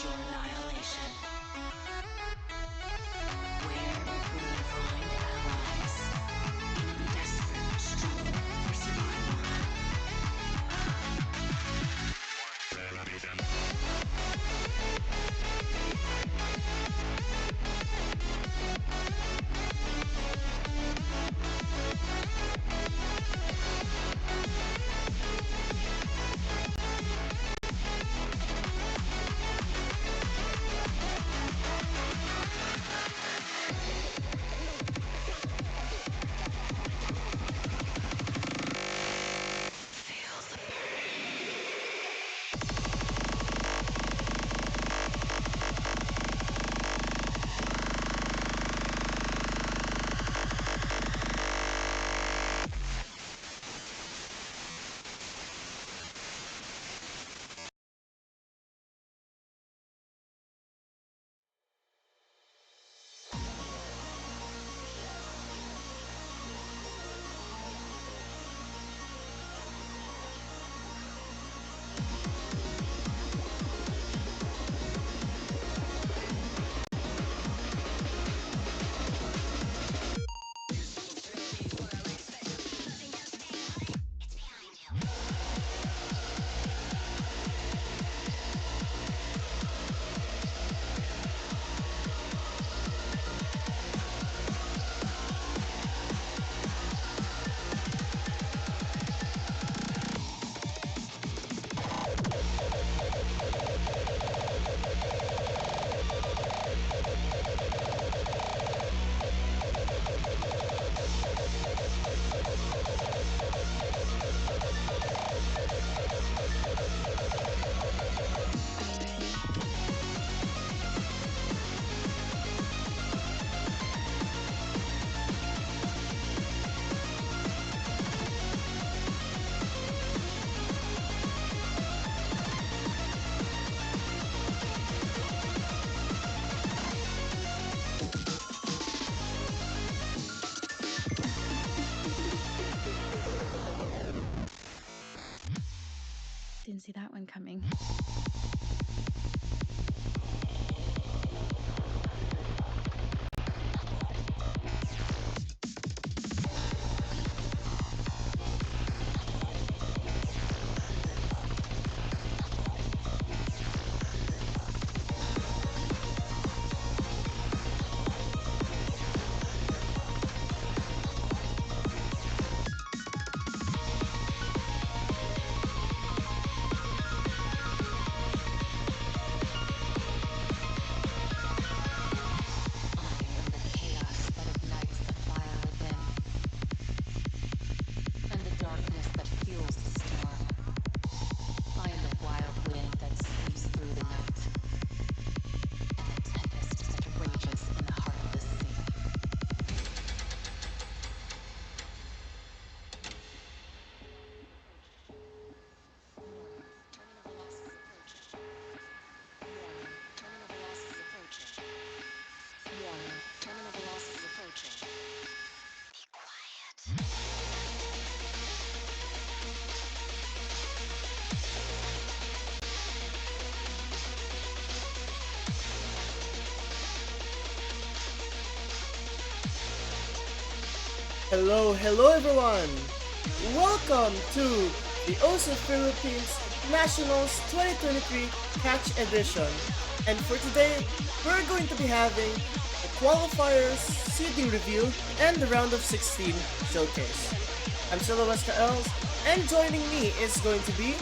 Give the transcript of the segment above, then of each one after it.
your annihilation. Where will you find allies in a desperate struggle for survival? Feel the Didn't see that one coming. Hello everyone! Welcome to the OSA Philippines Nationals 2023 Catch Edition. And for today, we're going to be having the qualifiers, seeding review, and the round of 16 showcase. I'm Silvestre Els, and joining me is going to be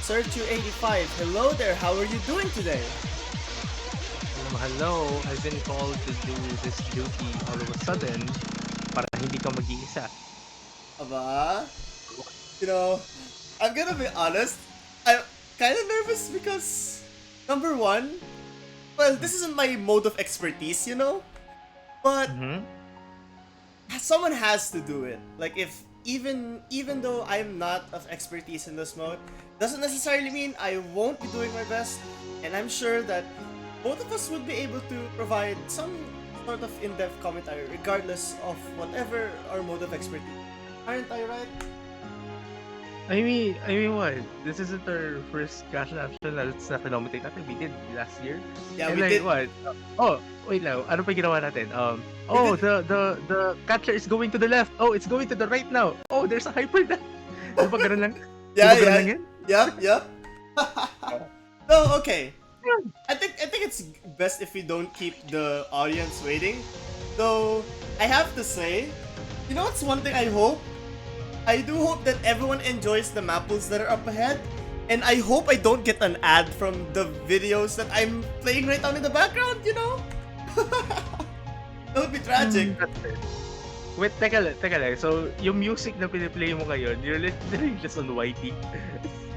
Sir285. Hello there, how are you doing today? Hello, I've been called to do this duty all of a sudden para hindi ka mag-iisa. Aba, you know, I'm gonna be honest, I'm kind of nervous because, number one, well, this isn't my mode of expertise, but someone has to do it. Like, if even though I'm not of expertise in this mode, doesn't necessarily mean I won't be doing my best, and I'm sure that both of us would be able to provide some sort of in-depth commentary regardless of whatever our mode of expertise. Aren't I right? I mean what? This isn't our first cash option na kinominate natin. We did last year. Yeah, And we like did. what? Oh, wait lang. Ano pa ginawa natin? We Oh, did. the catcher is going to the left. Oh, it's going to the right now. Oh, there's a hyper dash. Di ba ganun lang? Di Yeah, ba ganun yeah. lang yan? Yep, yep. Oh. No, okay. I think it's best if we don't keep the audience waiting. Though I have to say, you know what's one thing I hope? I do hope that everyone enjoys the Mappools that are up ahead. And I hope I don't get an ad from the videos that I'm playing right now in the background, you know? That would be tragic. That's it. Wait, teka lang. So, yung music na piniplay mo ngayon, you're literally just on YT.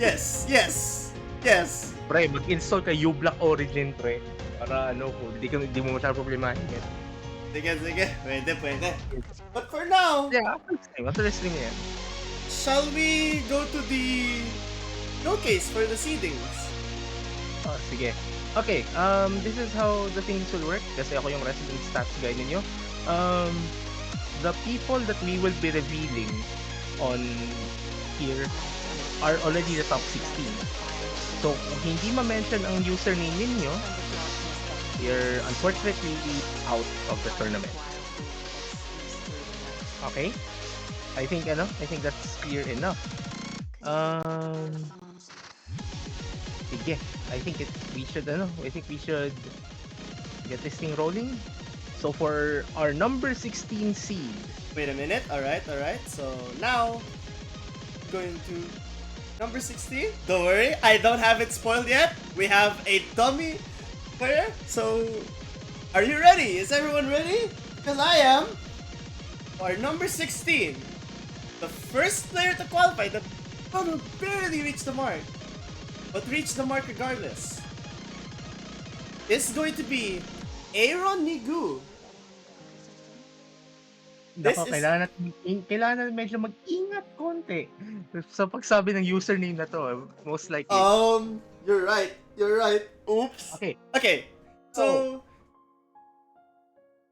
Yes, yes, yes. Pre, mag-install ka uBlock Origin, pre. Para ano, kung hindi mo masyadong problemahin yan. Sige. Pwede. But for now, Yeah, after the stream yan. shall we go to the showcase for the seedings? Oh, sige. Okay, this is how the things will work. Kasi ako yung resident stats guy ninyo. The people that we will be revealing on here are already the top 16. So, kung hindi ma-mention ang username ninyo, you're unfortunately out of the tournament. Okay? I think that's clear enough. Sige. I think we should get this thing rolling. So for our number 16 seed, Wait a minute. Alright. So now, going to number 16. Don't worry, I don't have it spoiled yet. We have a dummy player. So, are you ready? Is everyone ready? Because I am. Our number 16. The first player to qualify that will barely reach the mark. But reach the mark regardless. Is going to be Aaron Nigu. nako, kailangan natin medyo mag-ingat konti sa pagsabi ng username na to, most likely. You're right. Oops. Okay. So,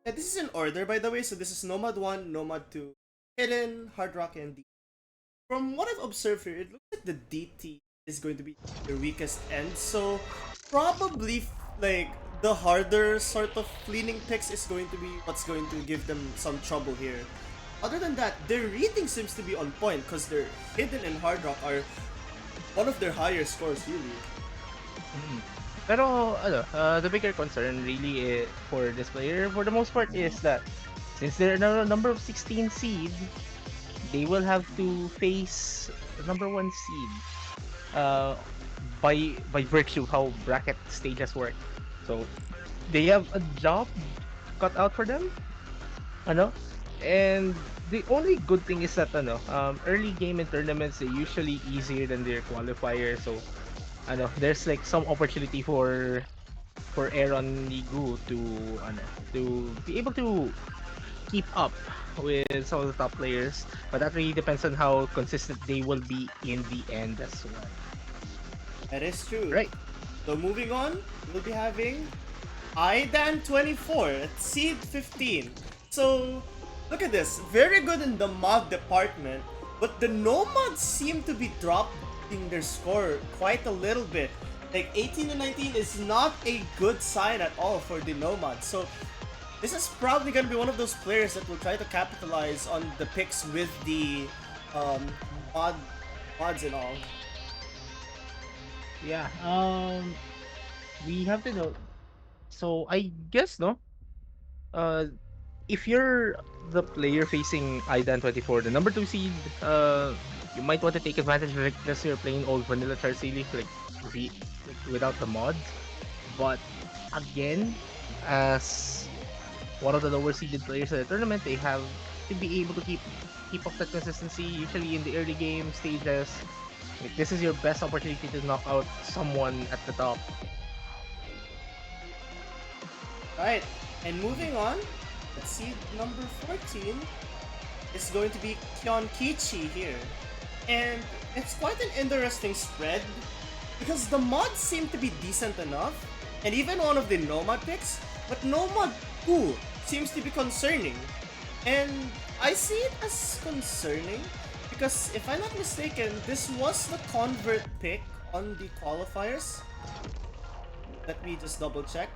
yeah, this is in order, by the way. So this is Nomad 1, Nomad 2, Hidden, Hard Rock, and D. From what I've observed here, it looks like the DT is going to be the weakest end. So probably like the harder sort of leaning picks is going to be what's going to give them some trouble here. Other than that, their reading seems to be on point because their Hidden and Hard Rock are one of their higher scores, really. Pero the bigger concern really for this player, for the most part, is that since they're a number of 16 seed, they will have to face the number 1 seed by virtue of how bracket stages work. So they have a job cut out for them. And the only good thing is that early game in tournaments are usually easier than their qualifier. So there's like some opportunity for Aaron Nigu to be able to keep up with some of the top players, but that really depends on how consistent they will be in the end as well. That is true. Right. So moving on, we'll be having IDAN24 at seed 15. So look at this, very good in the mod department, but the Nomads seem to be dropping their score quite a little bit. Like 18 and 19 is not a good sign at all for the Nomads. So this is probably going to be one of those players that will try to capitalize on the picks with the mods and all. Yeah. We have to know. So I guess if you're the player facing IDAN24, the number 2 seed, you might want to take advantage of it because you're playing old vanilla Charcy Leaf without the mods. But again, as one of the lower seeded players in the tournament, they have to be able to keep up that consistency. Usually in the early game stages, this is your best opportunity to knock out someone at the top. Right, and moving on, let's see, number 14 is going to be Kyon Kichi here. And it's quite an interesting spread because the mods seem to be decent enough, and even one of the Nomad picks, but Nomad 2 seems to be concerning. And I see it as concerning Because if I'm not mistaken, this was the convert pick on the qualifiers. Let me just double check.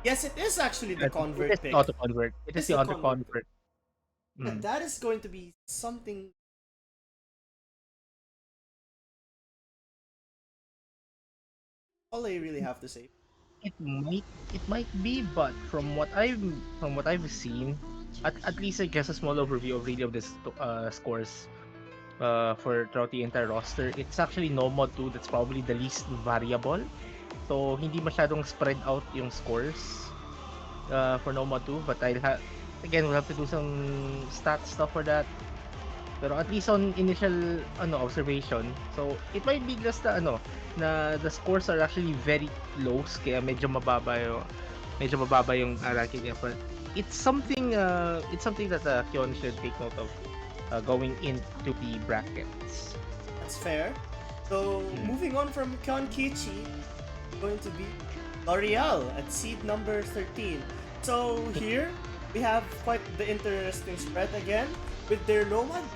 Yes, it is actually the It convert is the pick. auto convert. It is It's the the auto convert pick. convert. Yeah, Mm. that is going to be something. All I really have to say. It might be, but from what I've seen, at least I guess a small overview of really of this scores for throughout the entire roster. It's actually no mod 2 that's probably the least variable. So hindi masyadong spread out yung scores for no mod 2, but again we'll have to do some stat stuff for that. Pero at least on initial observation, so it might be just na the scores are actually very close kaya medyo mababa yung ranking niya. But it's something that Kion should take note of going into the brackets. That's fair. So moving on from Kionkichi, going to be L'Oreal at seed number 13. So here we have quite the interesting spread again with their Nomad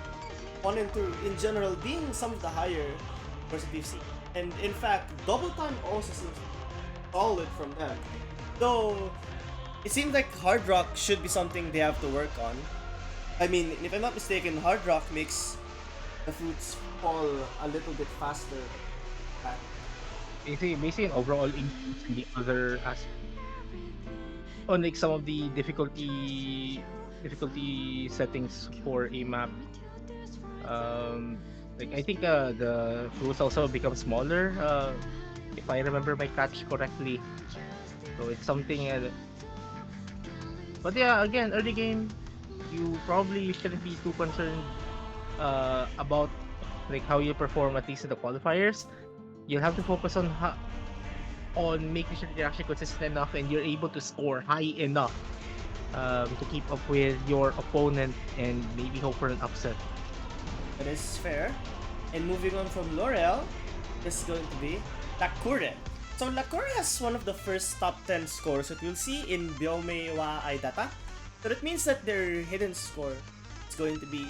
1 and 2 in general being some of the higher versus seen. And in fact, double time also seems solid from them. Though it seems like Hard Rock should be something they have to work on. I mean, if I'm not mistaken, Hard Rock makes the fruits fall a little bit faster. Basically an overall increase in the other aspect. Unlike some of the difficulty settings for a map, like I think the fruits also become smaller. If I remember my catch correctly, so it's something. But yeah, again, early game, you probably shouldn't be too concerned about like how you perform at least in the qualifiers. You'll have to focus on making sure that you're actually consistent enough and you're able to score high enough to keep up with your opponent and maybe hope for an upset. That is fair. And moving on from L'Oreal, this is going to be Lakure. So Lakure has one of the first top 10 scores that we'll see in Byome wa Aidata. So that means that their hidden score is going to be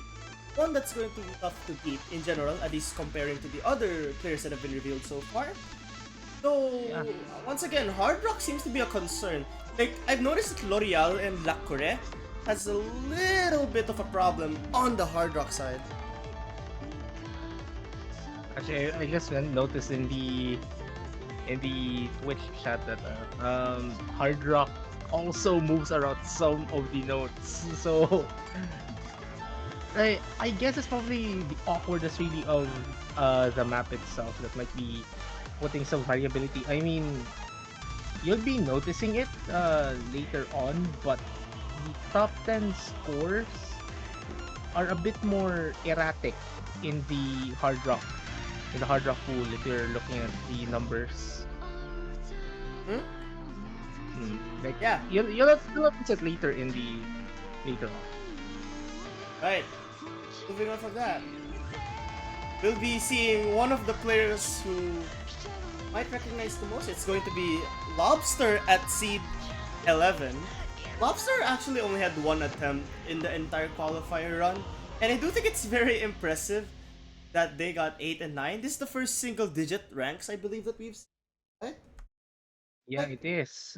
one that's going to be tough to beat in general, at least comparing to the other players that have been revealed so far. So, once again, Hard Rock seems to be a concern. Like, I've noticed that L'Oreal and Lakure has a little bit of a problem on the Hard Rock side. Actually, I just noticed in the Twitch chat that Hard Rock also moves around some of the notes. So I guess it's probably the awkwardness really of the map itself that might be putting some variability. I mean, you'll be noticing it later on, but the top 10 scores are a bit more erratic in the Hard Rock pool if you're looking at the numbers. Like Yeah. you'll notice it later on. Right. Moving on from that, we'll be seeing one of the players who might recognize the most. It's going to be Lobster at seed 11. Lobster actually only had one attempt in the entire qualifier run, and I do think it's very impressive that they got 8 and 9. This is the first single digit ranks I believe that we've seen, right? Yeah, it is.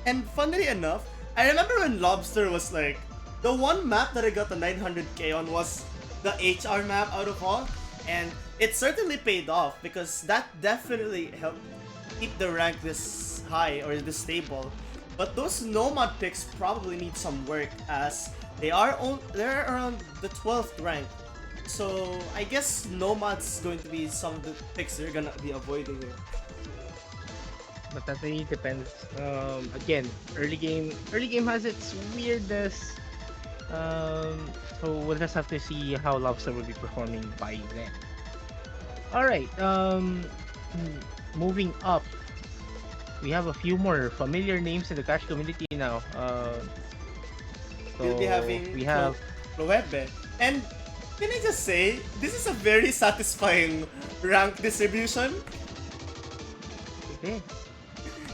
And funnily enough, I remember when Lobster was like, the one map that I got the 900k on was the HR map out of all, and it certainly paid off because that definitely helped keep the rank this high or this stable. But those Nomad picks probably need some work as they're around the 12th rank. So I guess Nomad's going to be some of the picks they're gonna be avoiding here. But that really depends. Again, early game has its weirdness. So we'll just have to see how Lobster will be performing by then. Alright, moving up. We have a few more familiar names in the Cash community now. We'll be having Loebe. And can I just say, this is a very satisfying rank distribution. Okay.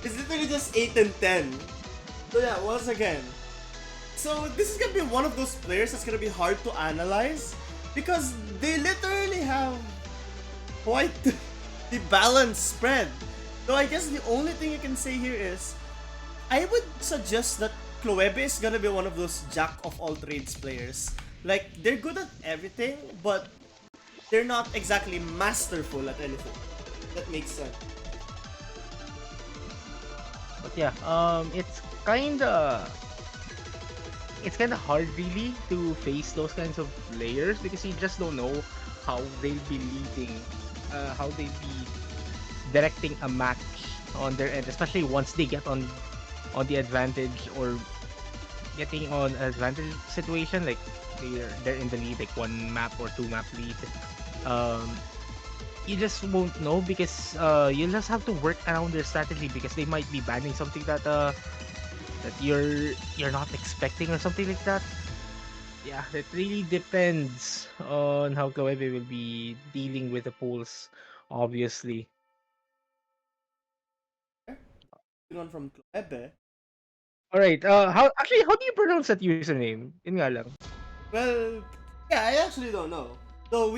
It's literally just 8 and 10. So yeah, once again. So this is gonna be one of those players that's gonna be hard to analyze because they literally have quite the balanced spread. So I guess the only thing you can say here is I would suggest that Cloebe is gonna be one of those jack of all trades players. Like, they're good at everything, but they're not exactly masterful at anything. That makes sense. But yeah, it's kinda hard really to face those kinds of players because you just don't know how they'll be leading, how they'll be directing a match on their end, especially once they get on the advantage or getting on an advantage situation, like they're in the lead, like one map or two map lead. Um, you just won't know because you'll just have to work around their strategy because they might be banning something that you're not expecting or something like that. Yeah, it really depends on how Cloeve will be dealing with the pools, obviously. Moving on from Cloebe. All right. How do you pronounce that username? Yun nga lang. Well, yeah, I actually don't know. So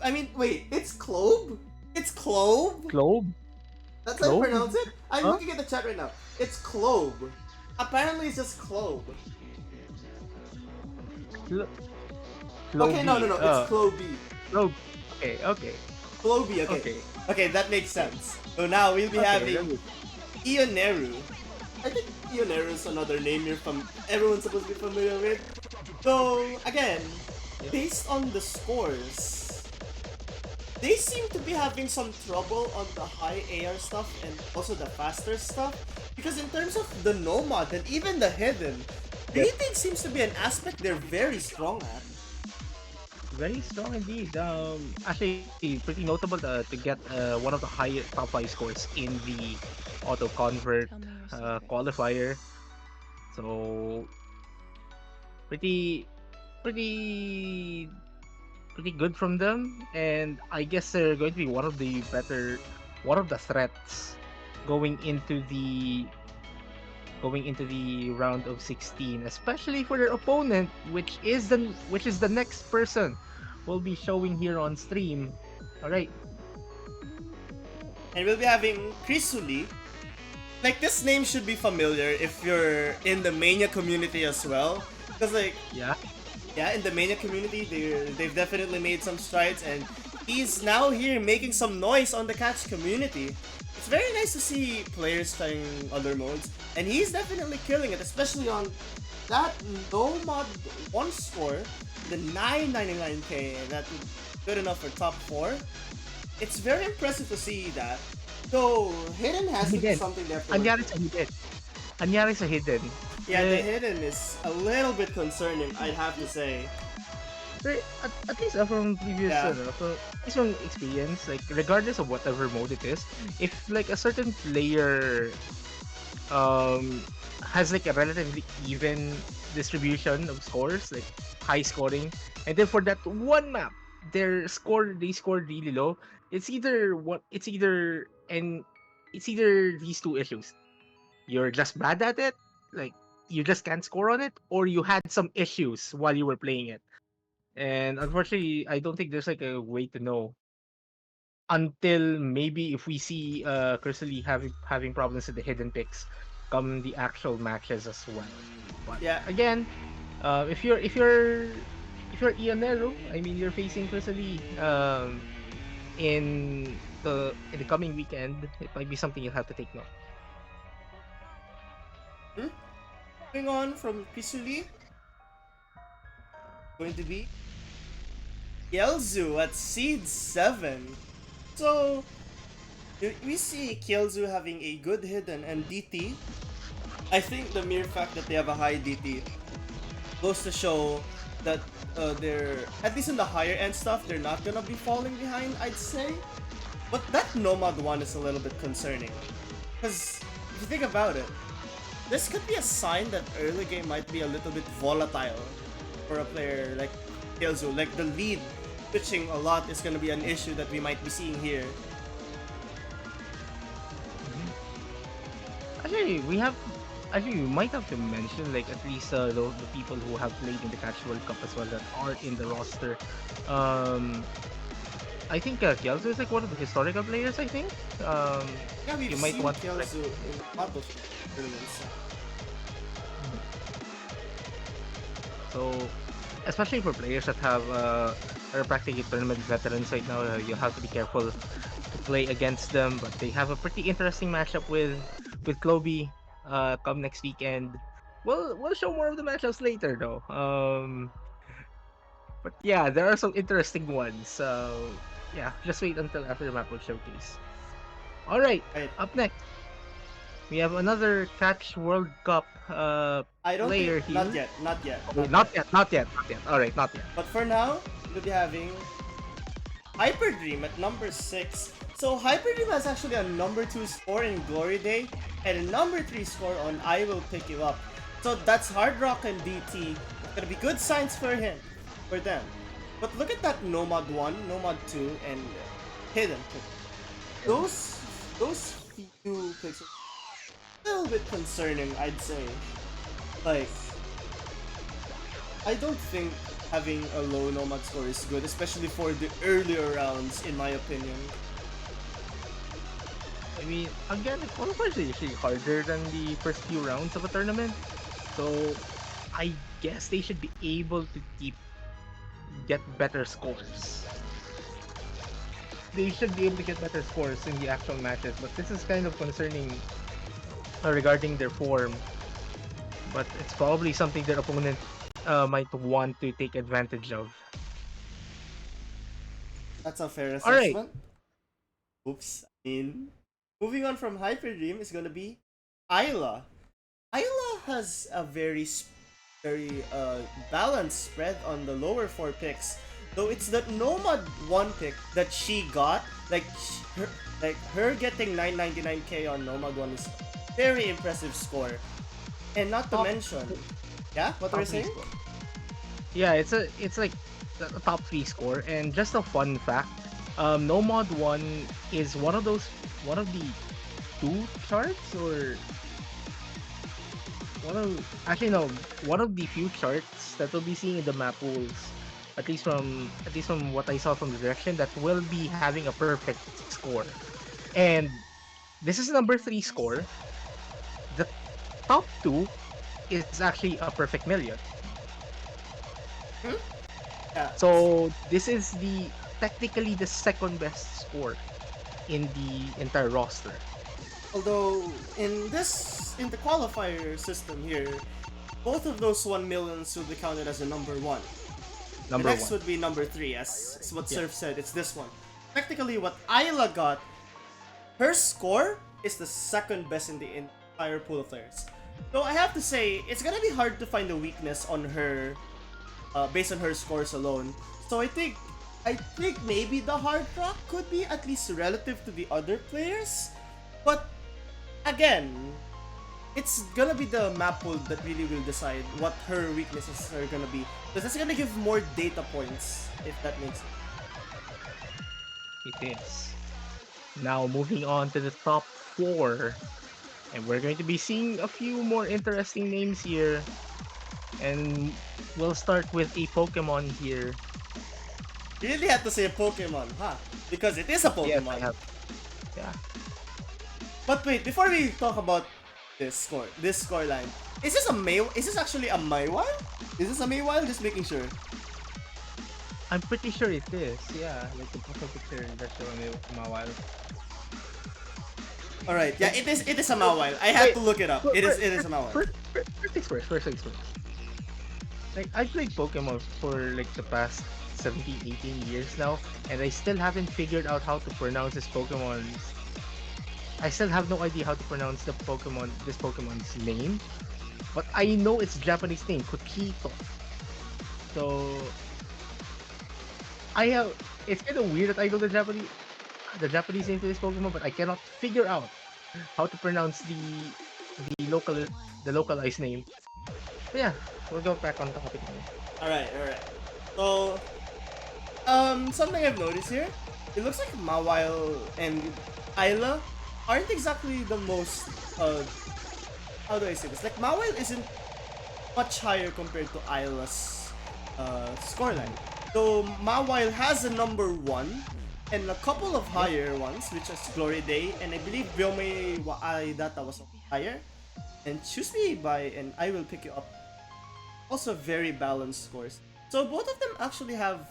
I mean, wait, it's Clobe? It's Clobe? Globe? That's how you Globe? pronounce it? I'm Huh? looking at the chat right now. It's Clobe. Apparently, it's just Clobe. Clo- Okay, no, Clovey. no, no, it's Clobe. Globe. Okay, okay, Clobe, okay. okay. Okay, that makes sense. So now we'll be Okay, having Ioneru. I think Ioneru is another name everyone's supposed to be familiar with. So again, based on the scores, they seem to be having some trouble on the high AR stuff and also the faster stuff. Because in terms of the Nomad and even the Hidden, dating seems to be an aspect they're very strong at. very strong indeed. Actually, pretty notable to get one of the high top five scores in the auto convert Tell me your secrets. qualifier. So pretty, pretty, pretty good from them. And I guess they're going to be one of the threats going into the round of 16, especially for their opponent, which is the next person we'll be showing here on stream. All right. And we'll be having Crisuli. Like, this name should be familiar if you're in the Mania community as well. Because, like, Yeah. yeah, in the Mania community, they've definitely made some strides, and he's now here making some noise on the catch community. It's very nice to see players trying other modes, and he's definitely killing it, especially on that low mod 1 score, the 999k, and that's good enough for top 4. It's very impressive to see that. So, Hidden has to be Hidden. something there for Anyari sa hidden. Anyari sa hidden. Yeah, the Eh, Hidden is a little bit concerning, I'd have to say. at least from previous Yeah. from this one experience, like regardless of whatever mode it is, if like a certain player has like a relatively even distribution of scores, like high scoring, and then for that one map they scored really low, it's either these two issues. You're just bad at it, like you just can't score on it, or you had some issues while you were playing it. And unfortunately, I don't think there's like a way to know until maybe if we see Cursory having problems with the hidden picks come the actual matches as well. But Yeah, again, if you're Ionero, I mean you're facing Cursory in the coming weekend, it might be something you'll have to take note. moving on from Pisuli, going to be Kielzu at Seed 7. So, we see Kielzu having a good hidden and DT. I think the mere fact that they have a high DT goes to show that they're, at least in the higher end stuff, they're not gonna be falling behind, I'd say. But that Nomad one is a little bit concerning. Because, if you think about it, this could be a sign that early game might be a little bit volatile for a player like Killzone. Like, the lead switching a lot is gonna be an issue that we might be seeing here. Actually, we have Actually, you might have to mention like at least the people who have played in the Catch World Cup as well that are in the roster. Um, I think Kelso is like one of the historical players. I think. Yeah, we've You might seen want to like. Kelso in a lot of tournaments. So, especially for players that have are practically tournament veterans right now, you have to be careful to play against them. But they have a pretty interesting matchup with Kloby come next weekend. We'll show more of the matchups later though. But yeah, there are some interesting ones. So yeah, just wait until after the Mappool showcase. All right, Right. up next we have another Catch World Cup I don't think player not here. yet, not yet, Okay, not not yet. yet, not yet, not yet. All right, not yet. But for now, we'll be having Hyperdream at number 6. So Hyperdream has actually a number 2 score in Glory Day and a number 3 score on I Will Pick You Up. So that's Hard Rock and DT. It's gonna be good signs for him, for them. But look at that Nomad 1, Nomad 2, and Hidden. Those few picks are a little bit concerning, I'd say. Like, I don't think having a low Nomad score is good, especially for the earlier rounds, in my opinion. I mean, again, qualifiers are usually harder than the first few rounds of a tournament. So I guess they should be able to get better scores. They should be able to get better scores in the actual matches, but this is kind of concerning regarding their form. But it's probably something their opponent might want to take advantage of. That's a fair All right, assessment. Oops. I mean, moving on from Hyperdream is gonna be Isla. Isla has a very balanced spread on the lower 4 picks. Though it's that Nomad 1 pick that she got, her getting 999k on Nomad 1 is very impressive score. And not to Top- mention, yeah, what were you top three saying? score. Yeah, it's like a top 3 score. And just a fun fact, No Mod 1 is one of the two charts or one of the few charts that we'll be seeing in the map pools, at least from what I saw from the direction, that will be having a perfect score. And this is number 3 score. The top 2 is actually a perfect million. Yeah. So this is the technically the second best score in the entire roster. Although in the qualifier system here, both of those 1 millions will be counted as a number 1. The Number next one. would be number 3, as what Yeah. Surf said. It's this one. Technically, what Ayla got, her score is the second best in the entire pool of players. So I have to say, it's gonna be hard to find a weakness on her, based on her scores alone. So I think maybe the hard rock could be at least relative to the other players, but again, it's gonna be the map pool that really will decide what her weaknesses are gonna be. Because that's gonna give more data points, if that makes sense. It is. Now moving on to the top 4. And we're going to be seeing a few more interesting names here. And we'll start with a Pokemon here. You really had to say Pokemon, huh? Because it is a Yes, I Pokemon. have. Yeah. But wait, before we talk about this score line, is this actually a Maiwile? Is this a Maiwile? Just making sure. I'm pretty sure it is. Yeah, like the profile picture that's showing it a while. Alright, yeah, it is a Maiwile. I had to look it up. It is a Maiwile. First things first. Like, I played Pokemon for like the past 17, 18 years now, and I still haven't figured out how to pronounce this Pokemon. I still have no idea how to pronounce this Pokemon's name, but I know its Japanese name, Kokito. So I have. It's kind of weird that I know the Japanese name to this Pokemon, but I cannot figure out how to pronounce the local the localized name. But yeah, we'll go back on topic now. Alright. So, something I've noticed here, it looks like Mawile and Isla aren't exactly the most how do I say this? Like Mawile isn't much higher compared to Isla's scoreline. So Mawile has a number one and a couple of higher ones, which is Glory Day, and I believe Byome wa Aidata was higher. And Choose Me by and I Will Pick You Up. Also very balanced scores. So both of them actually have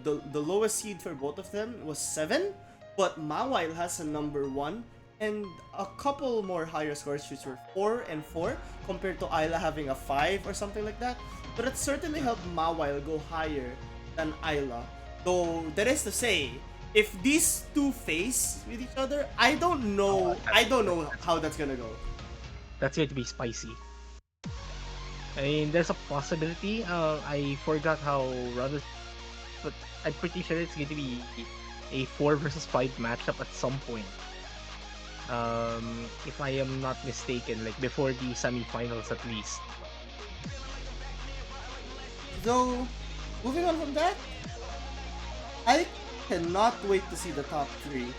the lowest seed for both of them was 7, but Mawile has a number 1 and a couple more higher scores, which were 4 and 4 compared to Isla having a 5 or something like that. But it certainly helped Mawile go higher than Isla. Though that is to say, if these two face with each other, I don't know how that's gonna go. That's going to be spicy. I mean, there's a possibility. I forgot how Rada, but I'm pretty sure it's going to be a 4 versus 5 matchup at some point. If I am not mistaken, like before the semifinals at least. So, moving on from that, I cannot wait to see the top 3.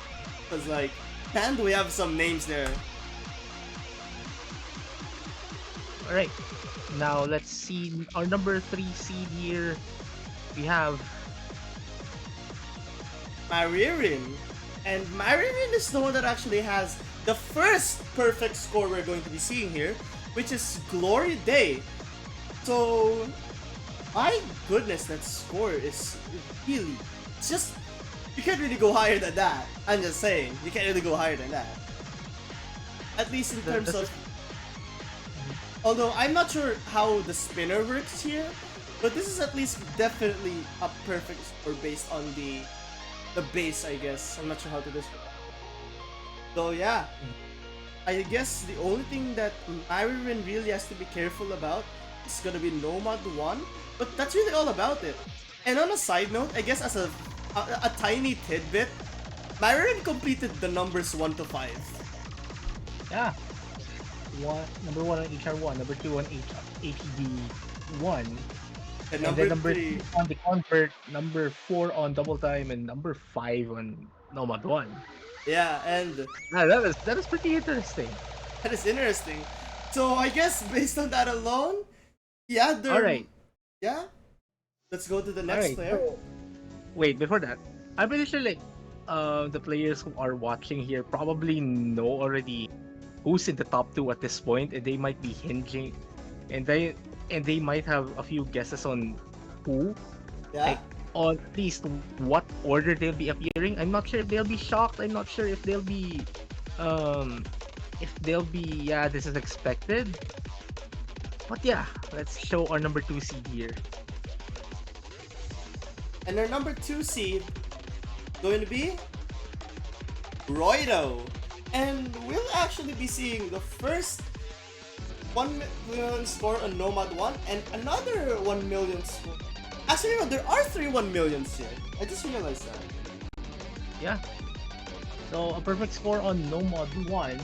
Because, like, and we have some names there. Alright, now let's see our number 3 seed here. We have Maririn. And Maririn is the one that actually has the first perfect score we're going to be seeing here, which is Glory Day. So, my goodness, that score is really, it's just, you can't really go higher than that. I'm just saying, you can't really go higher than that. At least in terms of, although I'm not sure how the spinner works here, but this is at least definitely a perfect score based on the base, I guess. I'm not sure how to describe. So yeah, I guess the only thing that Maririn really has to be careful about is gonna be Nomad 1, but that's really all about it. And on a side note, I guess as a tiny tidbit, Maririn completed the numbers 1 to 5. yeah, number 1 on HR1, number 2 on HD1, And and then number number 3, 3 on the convert, number 4 on double time, and number 5 on Nomad 1. yeah, and Ah, that is pretty interesting. that is interesting. So I guess based on that alone, yeah, they're, Alright, yeah. Let's go to the next alright. player. Wait, before that, I'm pretty sure like the players who are watching here probably know already who's in the top 2 at this point, and they might be hinging, and they might have a few guesses on who, Yeah. like on at least what order they'll be appearing. I'm not sure if they'll be shocked. I'm not sure if they'll be yeah, this is expected. But yeah, let's show our number 2 seed here. And our number 2 seed going to be Roido. And we'll actually be seeing the first 1 million score on Nomad 1 and another 1 million score. Actually, no, there are 3 1 millions here. I just realized that. Yeah. So a perfect score on Nomad 1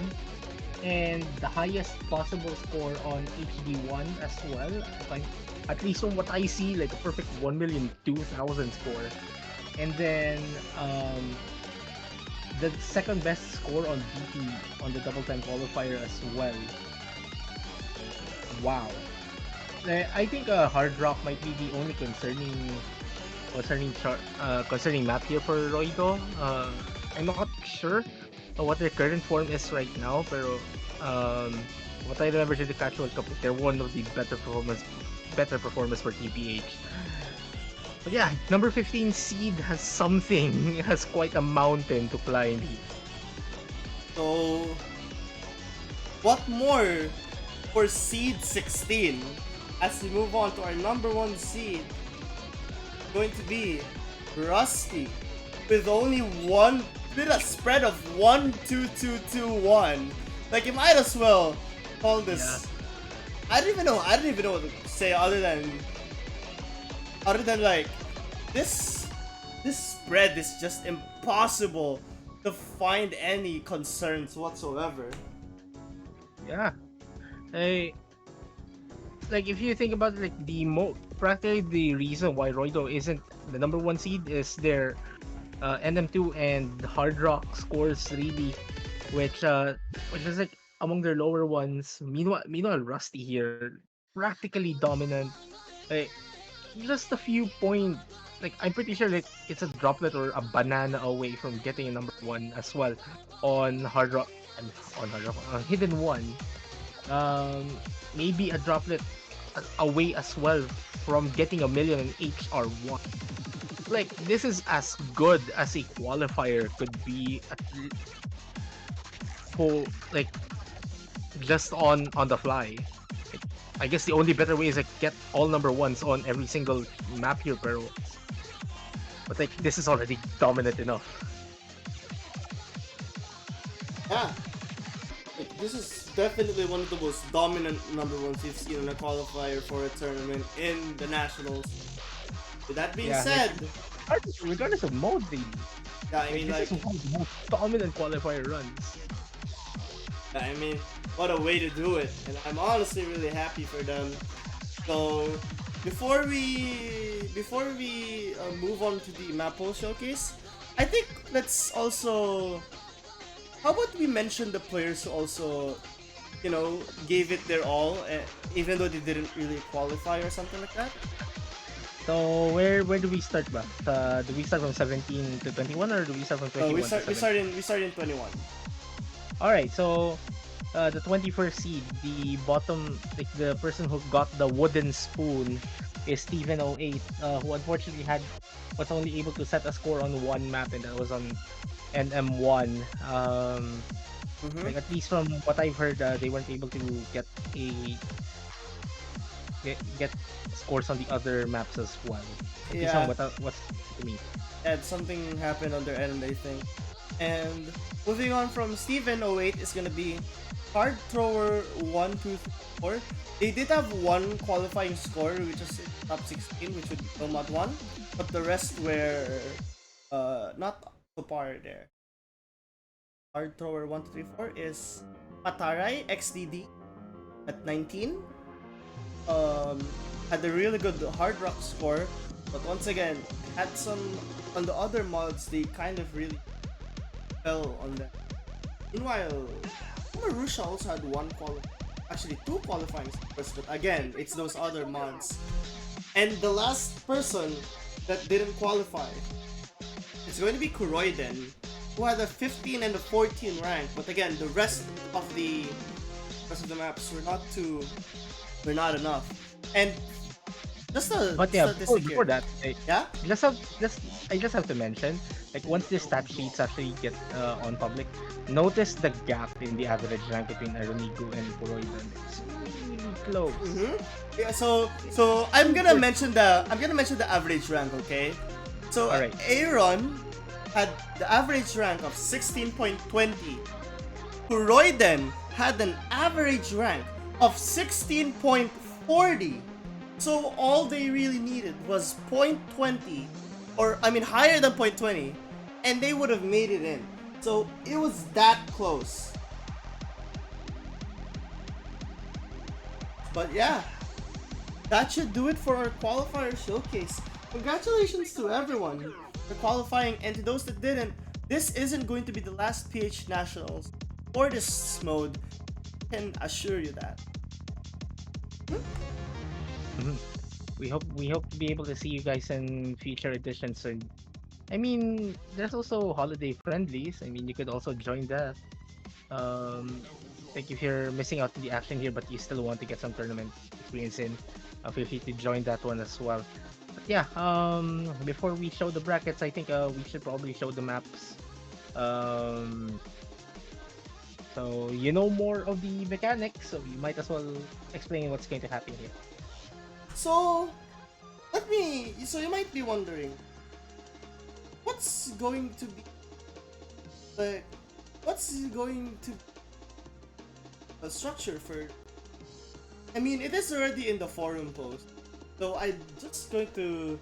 and the highest possible score on HD1 as well. At least from what I see, like a perfect 1,002,000 score. And then the second best score on DT on the double time qualifier as well. Wow. I think Hard Rock might be the only concerning map here for Roido. I'm not sure what their current form is right now, pero what I remember in the Catch World Cup, they're one of the better performers for TPH. But yeah, number 15 seed has something, has quite a mountain to climb. So, what more for seed 16 as we move on to our number 1 seed? Going to be Rusty with only one with a spread of 1 2 2 2 1. Like, you might as well call this. Yeah. I don't even know what to say other than like this spread is just impossible to find any concerns whatsoever. Yeah. Like if you think about it, like practically the reason why Roido isn't the number 1 seed is their NM2 and Hard Rock scores really, which is like among their lower ones. Meanwhile, Rusty here practically dominant. Like just a few point. Like I'm pretty sure like it's a droplet or a banana away from getting a number one as well on hard rock and on hard rock on hidden one. Maybe a droplet away as well from getting a million in HR1. Like this is as good as a qualifier could be for like just on the fly. Like, I guess the only better way is like get all number ones on every single map here, pero but like this is already dominant enough. Yeah, like, this is definitely one of the most dominant number ones you've seen in a qualifier for a tournament in the nationals. With that being Yeah, said, regardless of mode, yeah, I mean, this like, is one of the most dominant qualifier runs. I mean, what a way to do it, and I'm honestly really happy for them. So, before we move on to the Mappool showcase, I think let's also, how about we mention the players who also, gave it their all, even though they didn't really qualify or something like that. So where do we start ba? Do we start from 17 to 21 or do we start from 21 We to start 17? we start in 21. All right, so the 21st seed, the bottom, like the person who got the wooden spoon is Steven08, who unfortunately was only able to set a score on one map, and that was on NM1. Mm-hmm. Like at least from what I've heard, they weren't able to get get scores on the other maps as well. At least on Yeah, what's to me. and something happened on their end, I think. And moving on from Steven08 is gonna be Hard Thrower 1, 2, 3, 4. They did have one qualifying score, which is in top 16, which would be Nomad 1, but the rest were not so par there. Hard Thrower 1, 2, 3, 4 is Pataray XDD at 19. Um, had a really good hard rock score, but once again, had some on the other mods, they kind of really fell on that. Meanwhile, Marusha also had actually two qualifying scores, but again, it's those other mods. And the last person that didn't qualify, it's going to be Kuroiden, who had a 15 and a 14 rank, but again, the rest of the maps were not enough. And just a But yeah, statistic before here. that, Yeah? I just have to mention, like once the stat sheets actually get on public, notice the gap in the average rank between Aronigo and Kuroidan. It's really close. Mm-hmm. Yeah, so I'm gonna mention the average rank, okay? So Alright. Aaron had the average rank of 16.20. Kuroiden had an average rank of 16.40. So all they really needed was 0.20, or I mean higher than 0.20, and they would have made it in. So it was that close. But yeah, that should do it for our qualifier showcase. Congratulations to everyone for qualifying, and to those that didn't, this isn't going to be the last PH Nationals for this mode. I can assure you that. Mhm. We hope to be able to see you guys in future editions soon. I mean, there's also holiday friendlies. I mean, you could also join that. Like if you're missing out on the action here, but you still want to get some tournament experience in, feel free to join that one as well. But yeah, before we show the brackets, I think we should probably show the maps. Um, so you know more of the mechanics, so you might as well explain what's going to happen here. So so you might be wondering, what's going to be like, what's going to a structure for. I mean, it is already in the forum post, so I'm just going to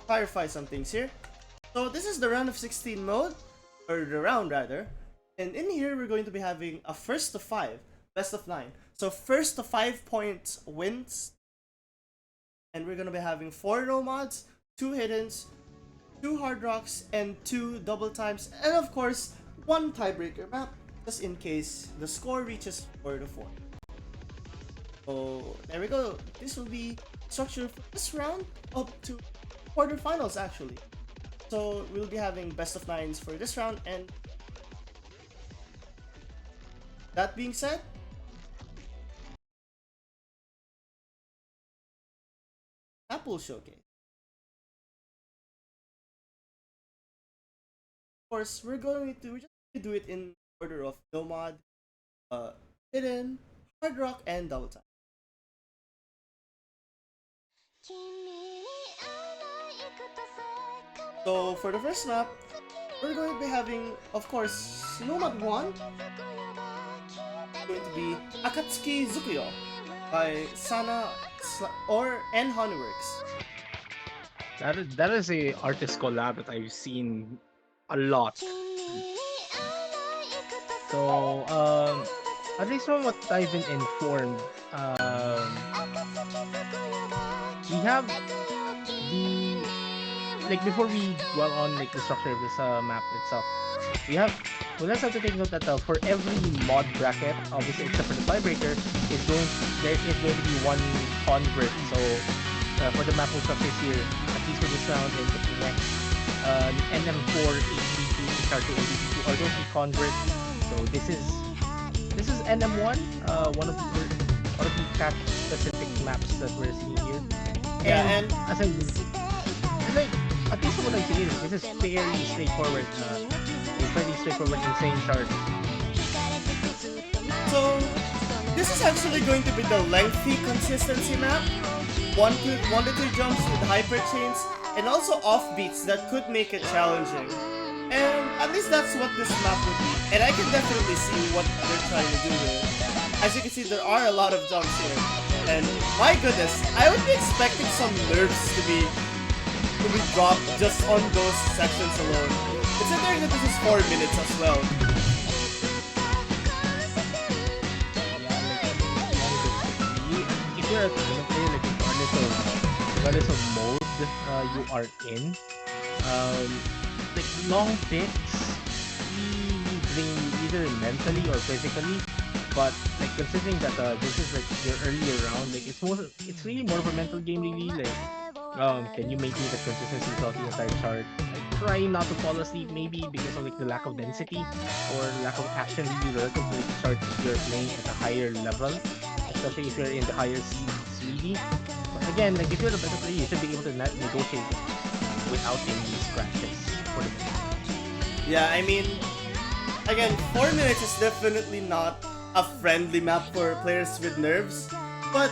clarify some things here. So this is the round of 16 mode, or the round rather, and in here we're going to be having a first to 5, best of 9. So first to 5 points wins, and we're gonna be having 4 no mods, 2 hiddens, 2 hard rocks, and 2 double times, and of course 1 tiebreaker map. just in case the score reaches 4-4. So there we go. This will be structured for this round up to quarterfinals actually. So we'll be having best of nines for this round, and that being said, Mappool Showcase. Of course, we're just going to do it in order of Nomad, Hidden, Hard Rock, and Double Time. So for the first map, we're going to be having, of course, Nomad 1. Going to be Akatsuki Zukuyo by Sana and Honeyworks. That is a artist collab that I've seen a lot. So at least from what I've been informed, we have the like before we dwell on like the structure of this map itself, we also have to take note that for every mod bracket, obviously except for the tiebreaker, there is going to be one convert. So for the Mappool structures here, at least for this round and the next, NM4, HB2, HR2, and BC2 are going to be convert. So this is NM1, one of the cat specific maps that we're seeing here. Yeah, and as I like, at least from what I see, this is fairly straightforward. A fairly straightforward insane chart. so this is actually going to be the lengthy consistency map. 1 to 2 jumps with hyper chains and also offbeats that could make it challenging. And at least that's what this map would be. And I can definitely see what they're trying to do here. As you can see, there are a lot of jumps here. And my goodness, I would be expecting some nerfs to be dropped just on those sections alone. Considering that this is 4 minutes as well. If you're a tournament player, like regardless of mode you are in, like long picks really drain you either mentally or physically. But like considering that this is like your earlier round, like it's really more of a mental game really. Like can you maintain the consistency throughout the entire chart? Like, try not to fall asleep maybe because of like the lack of density or lack of action really relative to like the charts you're playing at a higher level, especially if you're in the higher seeds really. But again, like if you're the better player, you should be able to negotiate without any scratches for the game. Yeah, I mean, again, 4 minutes is definitely not a friendly map for players with nerves, but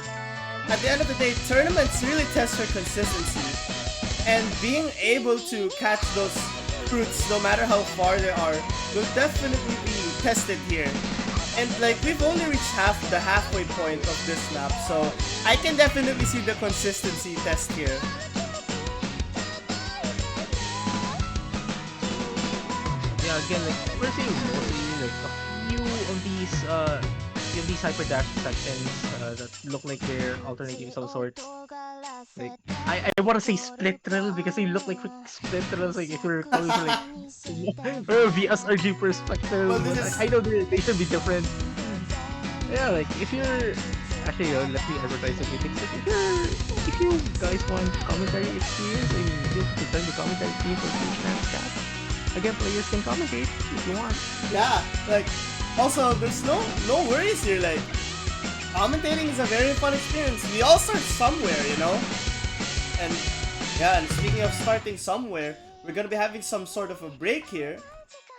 at the end of the day, tournaments really test your consistency, and being able to catch those fruits no matter how far they are will definitely be tested here. And like, we've only reached the halfway point of this map, so I can definitely see the consistency test here. Yeah, again, like we're seeing mostly like a few of these hyper dash sections that look like they're alternating some sort. Like I want to say split trill because they look like split trills. Like if you're going for like from a VSRG perspective, Well, but this is I know they should be different. Yeah, like if you're actually let me advertise a few things. Like if you guys want commentary experience, I mean, you can turn the commentary team for PHNC2023. Again, players can commentate if you want. Yeah, like, also, there's no worries here, like, commentating is a very fun experience. We all start somewhere, you know? And, yeah, and speaking of starting somewhere, we're gonna be having some sort of a break here.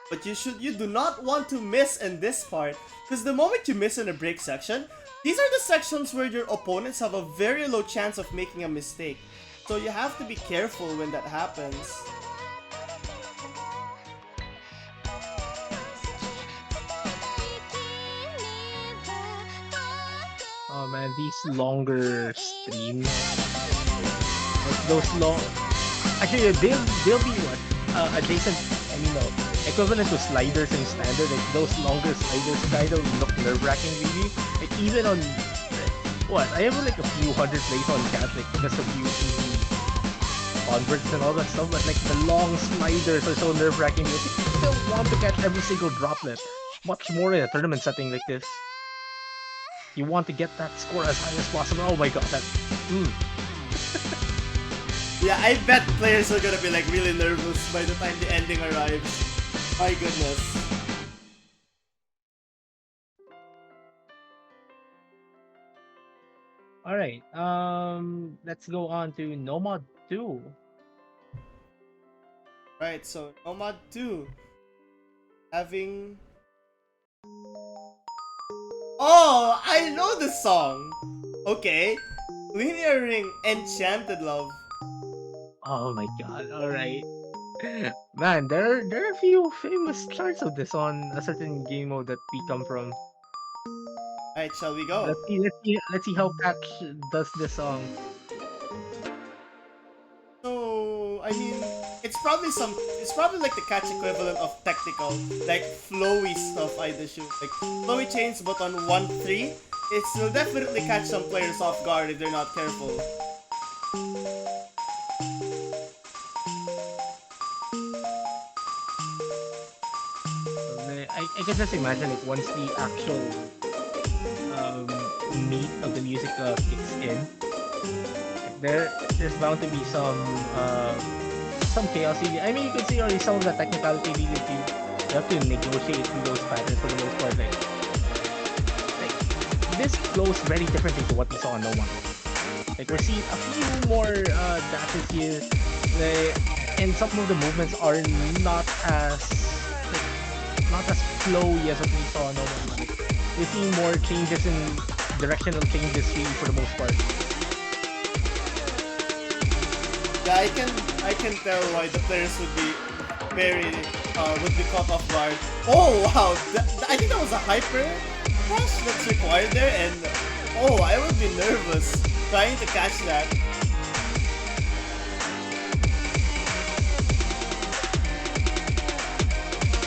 But you do not want to miss in this part, because the moment you miss in a break section, these are the sections where your opponents have a very low chance of making a mistake. So you have to be careful when that happens. Oh man, these longer streams, like those long. Actually, they'll be what adjacent. I mean, no, equivalent to sliders in standard. Like those longer sliders kind of look nerve-wracking, really. Like even on what I have like a few hundred plays on cat, like just a few easy converts and all that stuff. But like the long sliders are so nerve-wracking. You still want to catch every single droplet. much more in a tournament setting like this. You want to get that score as high as possible. Oh my god, that. Yeah, I bet players are gonna be like really nervous by the time the ending arrives. My goodness. All right. Let's go on to Nomad 2. Right, so Nomad 2 having. Oh, I know this song. Okay, Linear Ring, Enchanted Love. Oh my god. All right. Man, there are a few famous charts of this on a certain game mode that we come from. Alright, shall we go? Let's see how Catch does this song. So, I mean, it's probably like the catch equivalent of technical, like flowy stuff I just shoot. Like flowy chains but on 1-3, it will definitely catch some players off guard if they're not careful. I can just imagine like once the actual meat of the music kicks in, there's bound to be some chaos. I mean, you can see already some of the technicality needed to you have to negotiate through those patterns for the most part. Like this flows very differently to what we saw in No One. Like we're seeing a few more dashes here, and some of the movements are not as flowy as what we saw in No One. Like, we're seeing more changes in directional changes really for the most part. Yeah, I can tell why the players would be caught off guard. Oh wow, I think that was a hyper dash that's required there, and oh, I would be nervous trying to catch that.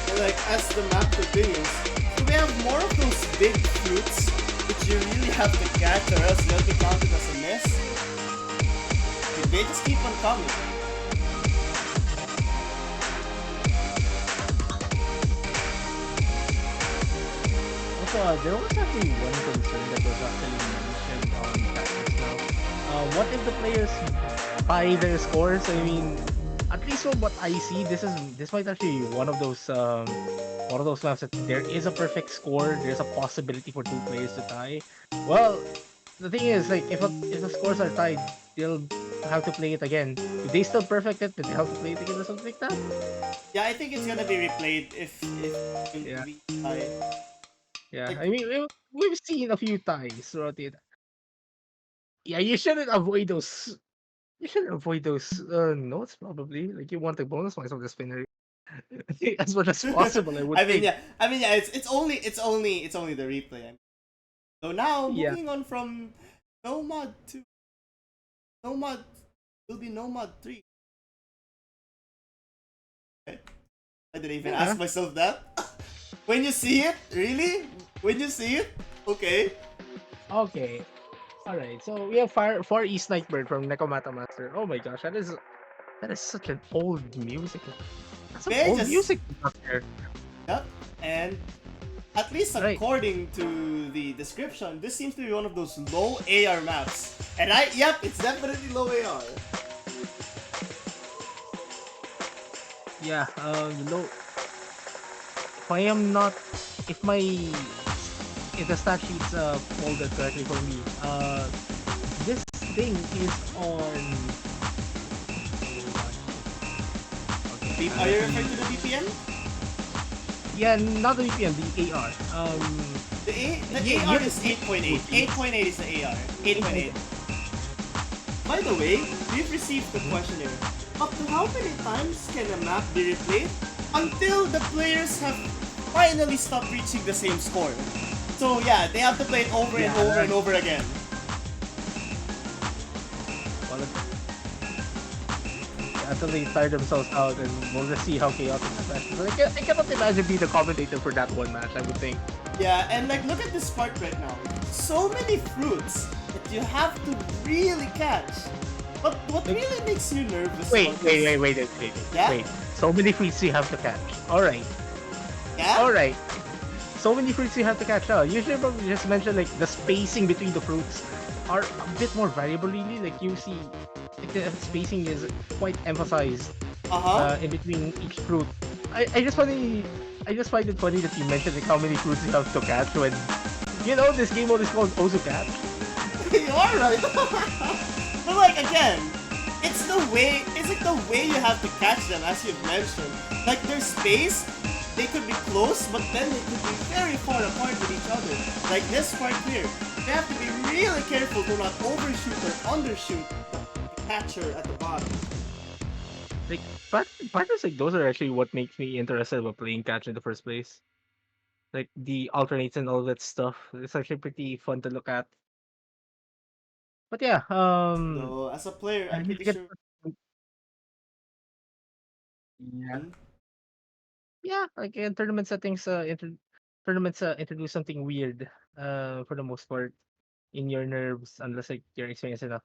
And like as the map continues, so we have more of those big fruits which you really have to catch or else they'll be counted as a miss. They just keep on coming. Also, there was actually one concern that was actually mentioned on practice now. What if the players buy their scores? I mean, at least from what I see, this might actually be one of those maps that there is a perfect score. There's a possibility for two players to tie. Well, the thing is, like, if the scores are tied, they'll have to play it again. If they still perfect it, then they have to play it again or something like that. Yeah, I think it's gonna be replayed if Yeah. we tie. Yeah, Like, I mean, we've seen a few ties throughout it. Yeah, you shouldn't avoid those. You shouldn't avoid those notes, probably. Like, you want the bonus points of the spinner as much as possible, I would think. I mean, yeah. It's only the replay. So now Yeah. moving on from Nomad to Nomad will be Nomad 3. Okay. I didn't even ask myself that. When you see it, really? When you see it, okay. Okay. Alright, so we have Far East Nightbird from Nekomata Master. Oh my gosh, that is such an old music. That's some old music up there. Yep, and at least Right. according to the description, this seems to be one of those low AR maps. And yep, it's definitely low AR. Yeah, if the stat sheets folded correctly for me, this thing is on. Are you referring to the VPN? Yeah, not the VPN, the AR. The AR is 8.8. 8.8 is the AR. 8.8. By the way, we've received the question here. Up to how many times can a map be replayed until the players have finally stopped reaching the same score? So yeah, they have to play it over and over and over again. Until they tire themselves out, and we'll just see how chaotic the match is. I cannot imagine being the commentator for that one match, I would think. Yeah, and like look at this part right now. So many fruits that you have to really catch. But what really makes you nervous? Wait. Yeah? Wait. So many fruits you have to catch. Alright. Yeah? Alright. so many fruits you have to catch out. Usually, probably just mention like the spacing between the fruits are a bit more variable. Really, like you see, like the spacing is quite emphasized Uh-huh. in between each fruit. I just find it funny that you mentioned like how many fruits you have to catch when this game mode is called Ozu Catch. You are right. But like again, it's like the way you have to catch them, as you've mentioned. Like their space, they could be close, but then they could be very far apart with each other. Like this part here. You have to be really careful to not overshoot or undershoot the catcher at the bottom. Like patterns like those are actually what makes me interested about playing catch in the first place. Like the alternates and all that stuff. It's actually pretty fun to look at. But yeah, Though as a player, I I'm need pretty to get sure. yeah. Yeah, like in tournament settings, tournaments introduce something weird, for the most part, in your nerves, unless like you're experienced enough.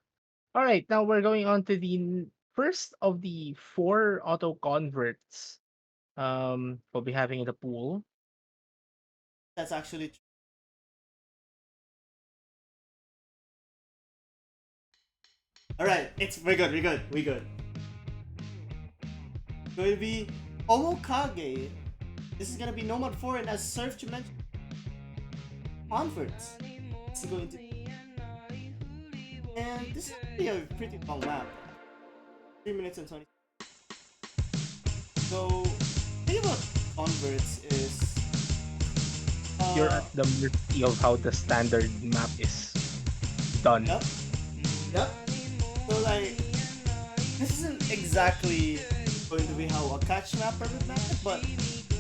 All right, now we're going on to the first of the four auto converts. We'll be having in the pool. That's actually true. All right. We're good. We're good. We're good. Going to be Omokage. This is gonna be Nomad 4, and as Surf you mentioned, converts. This is going to and this is gonna be a pretty long map. 3 minutes and 20. So, the thing about converts is You're at the mercy of how the standard map is done. yep, yep. So like this isn't exactly going to be how a catch mapper would map it, but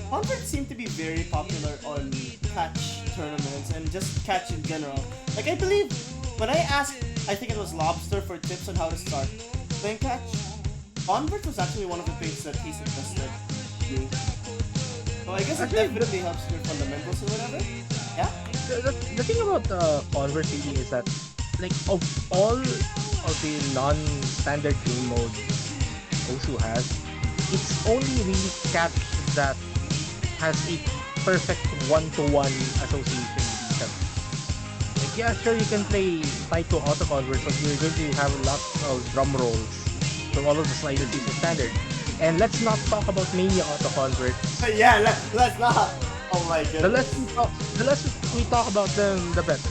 converts seem to be very popular on catch tournaments and just catch in general. Like I believe when I asked, I think it was Lobster for tips on how to start playing catch. Converts was actually one of the things that he suggested me. So I guess it Actually, definitely helps your fundamentals or whatever. Yeah. the thing about convert really is that like of all of the non-standard game modes Osu has, it's only really catch that has a perfect one-to-one association with each other. Like, yeah, sure, you can play Taiko auto converts, but you're going to have lots of drum rolls from all of the sliders using standard. And let's not talk about Mania auto converts. Yeah, let's not. Oh my goodness. The less we talk about them, the better.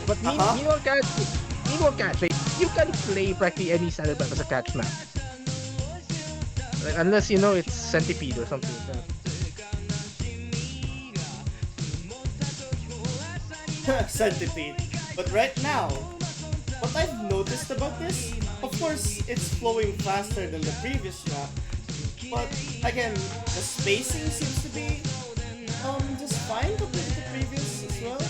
But meanwhile, catch, like, you can play practically any standard map as a catch map. Like, unless you know it's Centipede or something like that. Centipede. But right now, what I've noticed about this, of course, it's flowing faster than the previous map. But again, the spacing seems to be just fine compared to the previous as well.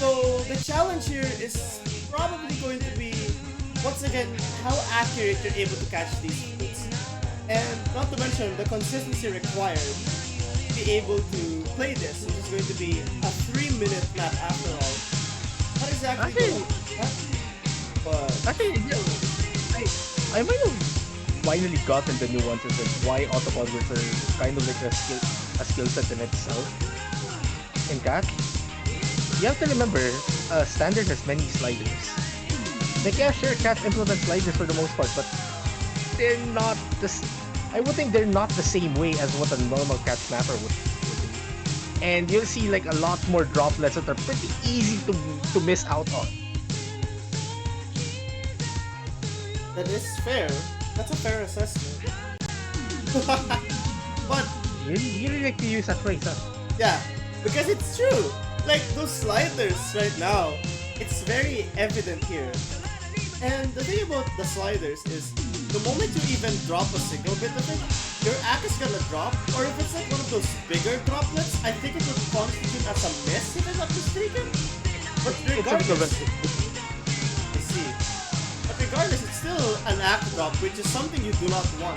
So the challenge here is probably going to be once again how accurate you're able to catch these fruits. And not to mention the consistency required to be able to play this, which is going to be a 3-minute map after all. Not exactly Actually- but Actually, yeah, I might have finally gotten the nuances of why auto converts are kind of like a skill set in itself. In catch, you have to remember, standard has many sliders. Like, yeah, sure, catch implements sliders for the most part, but they're not I would think they're not the same way as what a normal catch mapper would do. And you'll see like a lot more droplets that are pretty easy to miss out on. that is fair. That's a fair assessment. But You really like to use that phrase, huh? yeah, because it's true. Like those sliders right now, it's very evident here. And the thing about the sliders is, the moment you even drop a single bit of it, your act is gonna drop, or if it's like one of those bigger droplets, I think it would constitute as a miss if I'm not mistaken. But regardless, I see. But regardless, it's still an act drop, which is something you do not want.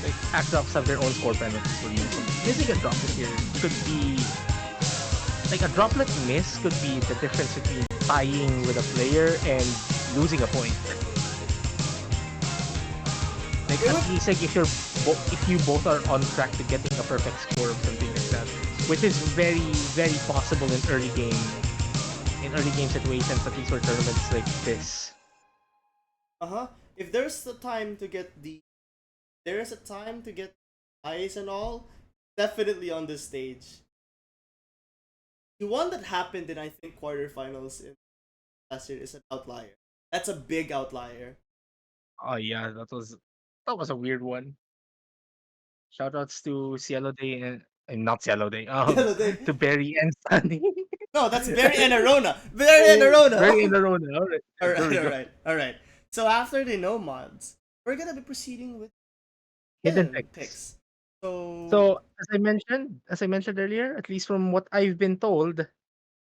Like, act drops have their own score penalties for you. So missing a droplet here could be like a droplet miss could be the difference between tying with a player and losing a point. Like at least like if you both are on track to getting a perfect score or something like that. which is very possible in early game situations, at least for tournaments like this. Uh-huh. If there's the time to get there is a time to get eyes and all, definitely on this stage. The one that happened in I think quarterfinals in last year is an outlier. That's a big outlier. Oh yeah, that was a weird one. Shoutouts to Cielo Day and not Cielo Day. The other day. To Barry and Sunny. No, that's Barry and Arona. Barry and Barry and Arona. Arona. All right, All there right, we all go. right, all right. So after the no mods, we're gonna be proceeding with Hidden hidden picks. picks. So So as I mentioned earlier, at least from what I've been told,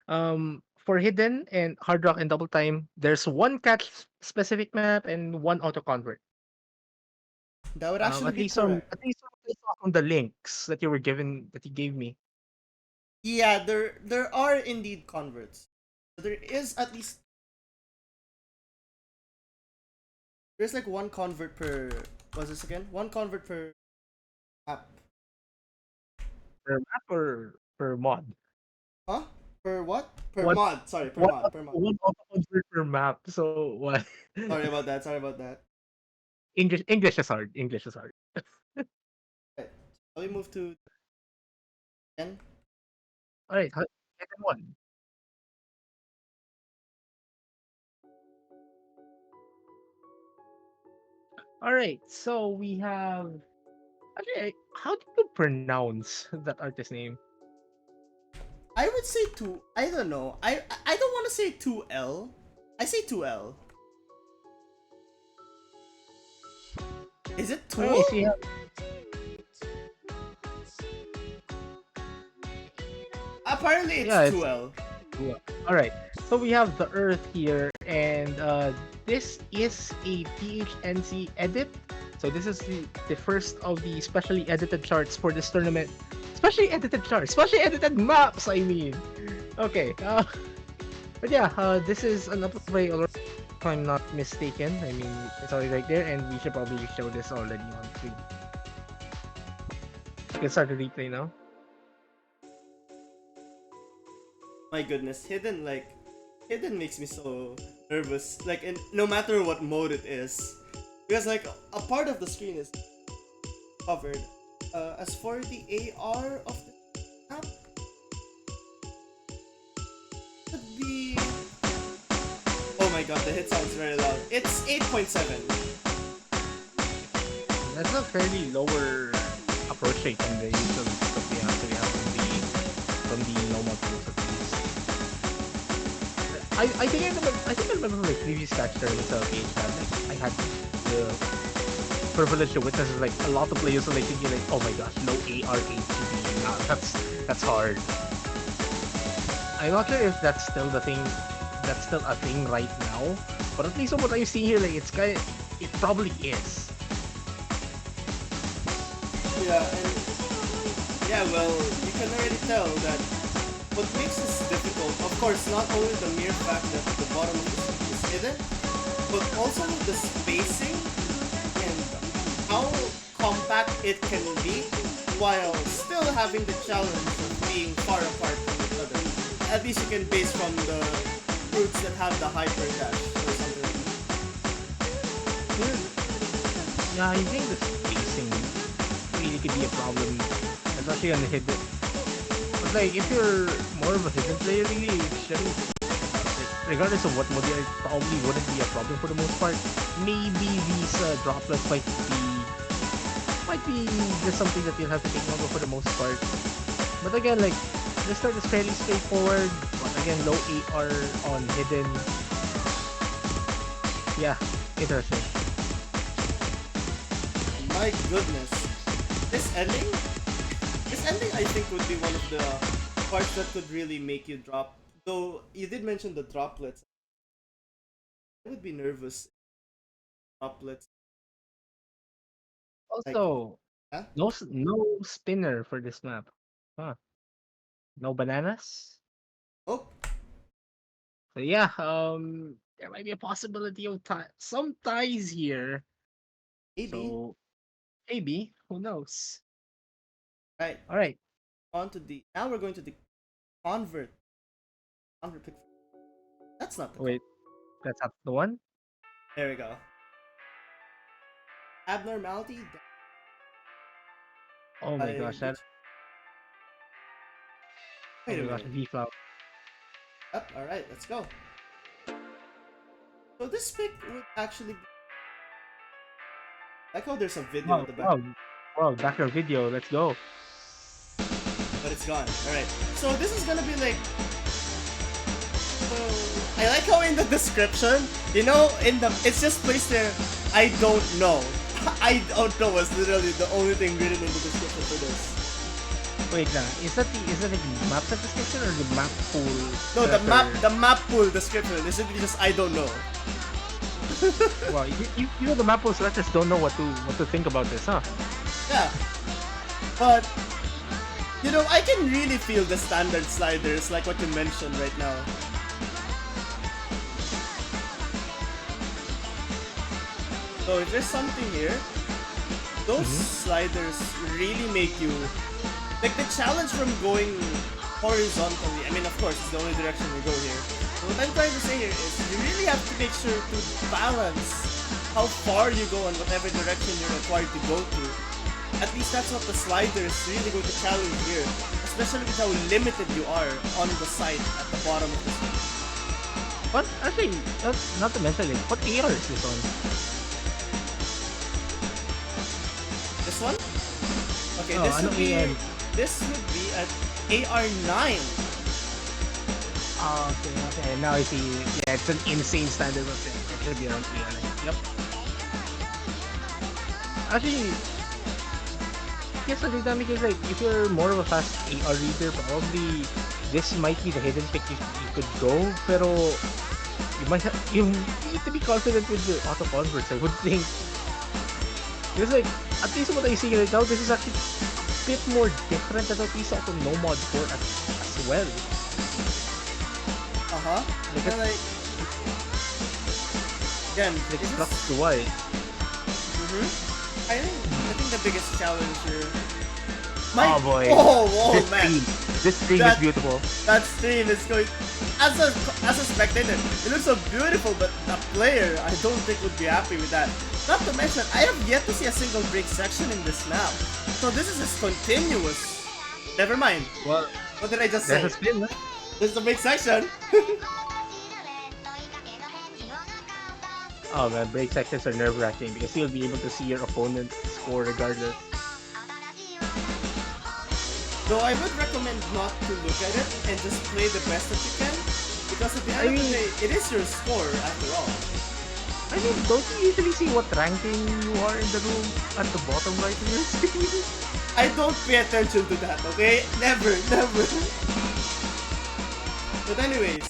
for hidden and hard rock and double time, there's one catch specific map and one auto convert. that would actually At be least from correct. at least from what I saw from the links that you gave me. Yeah, there are indeed converts. There is at least there's like one convert per. What's this again? One convert per app. Per map or per mod? Huh? Per what? Per One mod. Sorry, per one mod. Per mod. one auto convert per map. So what? Sorry about that. Sorry about that. English is hard. English is hard. Right. Shall we move to again? All right, hidden one. All right, so we have. Actually, how do you pronounce that artist name? I would say two. I don't know. I don't want to say 2L. I say 2L. Is it All right, so Tool? you have Apparently it's yeah, it's 2L. yeah. All right. So we have the Earth here, and this is a PHNC edit. So this is the first of the specially edited charts for this tournament. Specially edited charts, specially edited maps. I mean, okay. But yeah, this is an upplay already. If I'm not mistaken, I mean it's already right there, and we should probably show this already on screen. You can start the replay now. My goodness, hidden makes me so nervous. Like in no matter what mode it is, because like a part of the screen is covered. As for the AR of the map, could be. Oh my god, the hit sounds very loud. It's 8.7. That's a fairly lower approach rate than the usual stuff we actually have from the normal tools at least. I think I remember from my previous catch tournaments of PHN, like I had the privilege to witness like a lot of players are like thinking like, oh my gosh, low AR HTB. Nah, that's hard. I'm not sure if that's still the thing that's still a thing right now. But at least from what I'm seeing here, like it probably is. Yeah, and yeah, well, you can already tell that what makes this difficult, of course, not only the mere fact that the bottom is hidden, but also the spacing and how compact it can be while still having the challenge of being far apart from each other. At least you can base from the routes that have the hyper dash or something like Yeah, I think the spacing really could be a problem, especially on the hidden. But like, if you're more of a hidden player, really, it shouldn't. Like, regardless of what mode, it probably wouldn't be a problem for the most part. Maybe these droplets might be just something that you'll have to take note of for the most part. But again, like this start is fairly straightforward. But again, low AR on hidden. Yeah, interesting. that. My goodness. This ending? This ending I think would be one of the parts that could really make you drop. Though you did mention the droplets. I would be nervous. Droplets. Like, Also, huh? no spinner for this map. Huh? No bananas. Oh, So yeah, there might be a possibility of some ties here. maybe. So maybe, who knows? Right. All right. on to the now we're going to the convert. Convert pick. That's not the Wait, that's not the one? There we go. Abnormality. Oh my I gosh, that. Oh Wait a my gosh, minute. V-flop. Yep, alright, let's go. So this pick would actually be... I like how there's a video Wow, in the back, wow, wow, background video, let's go. but it's gone. Alright. So this is gonna be like... I like how in the description, you know, it's just placed there, I don't know. I don't know was literally the only thing written in the description for this. Wait na, is that the map set description or the map pool? No, the map pool description is literally just I don't know. Wow, you know the map pool selectors don't know what to think about this, huh? Yeah. But you know, I can really feel the standard sliders like what you mentioned right now. So if there's something here, those sliders really make you like the challenge from going horizontally. I mean, of course, it's the only direction we go here. So what I'm trying to say here is you really have to make sure to balance how far you go and whatever direction you're required to go to. At least that's what the sliders really go to challenge here, especially with how limited you are on the side at the bottom of the screen. But actually, not to mention it, what AR is this on? This one? Okay, Oh, this ano would be AR? this would be at AR9. Oh, okay, now I see. Yeah, it's an insane standard of it. It should be around 300. Yep. Actually, yes, I think that makes like if you're more of a fast AR reader, probably this might be the hidden pick you could go. Pero you need to be confident with your auto converts. I would think. Because like at least what I see right now, this is actually a bit more different than what we saw from No Mod 4 as well. Like, again, Like this struck is, to wide. I think the biggest challenge here. Oh boy. Oh this man. This stream is beautiful. That stream is going. As a spectator, it looks so beautiful, but a player, I don't think would be happy with that. Not to mention, I have yet to see a single break section in this map. So this is just continuous. Never mind. Well, What did I just say? there's a spin, huh? This is the break section. Oh man, break sections are nerve-wracking because you'll be able to see your opponent's score regardless. Though I would recommend not to look at it and just play the best that you can, because at the end of the day, it is your score after all. I mean, don't you usually see what ranking you are in the room at the bottom right of your screen? I don't pay attention to that, okay? Never. But anyways,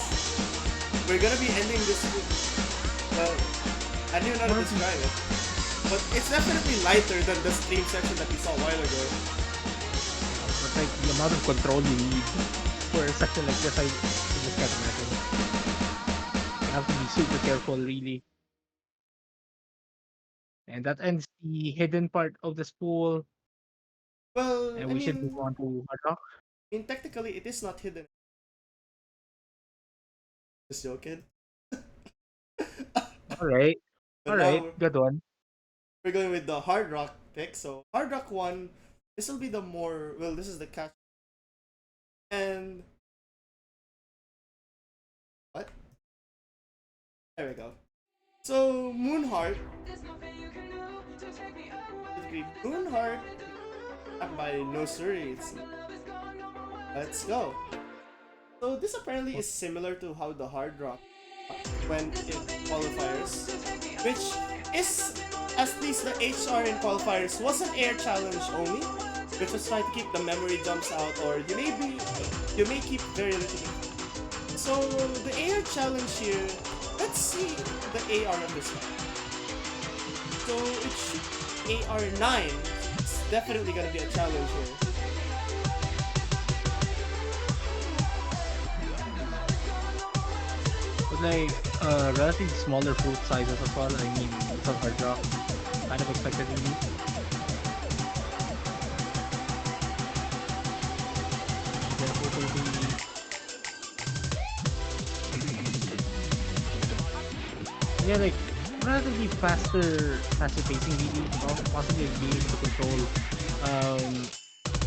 we're gonna be ending this with, well, I don't even know how to describe it. But it's definitely lighter than the stream section that we saw a while ago. But like, the amount of control you need for a section like this, I just can't imagine. You have to be super careful, really. And that ends the hidden part of the spool. Well, And we should move on to Hard Rock. technically, it is not hidden. Just joking. Alright, But now good one. we're going with the Hard Rock pick. So Hard Rock 1, this will be the more, well, this is the catch. And what? There we go. So Moonheart. Moonheart by No Suri. Let's go. So this apparently is similar to how the Hard Rock went in qualifiers, which is, at least the HR in qualifiers was an air challenge only, which was trying to keep the memory jumps out, or you may keep very little. So the air challenge here, let's see the AR of this one. So it should AR9. It's definitely gonna be a challenge here. But like, relatively smaller fruit sizes as well. I mean, it's a Hard Rock. Kind of expected really. Yeah, like relatively faster pacing really, possibly being able to um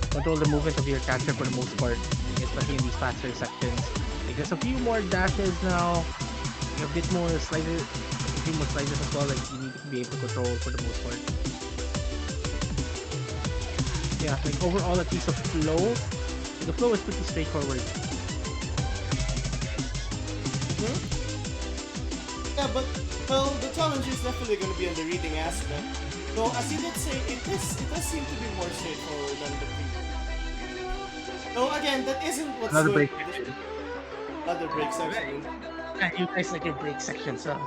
control the movement of your character for the most part, especially in these faster sections. Like there's a few more dashes now, a bit more sliders, a few more sliders as well. Like you need to be able to control for the most part. Yeah, like overall at least the flow is pretty straightforward. Yeah, but well, the challenge is definitely going to be on the reading aspect. So as you did say, it does seem to be more straightforward than the previous. So again, that isn't what's Another going. break section. Another break section. Yeah, you guys like your break sections, huh?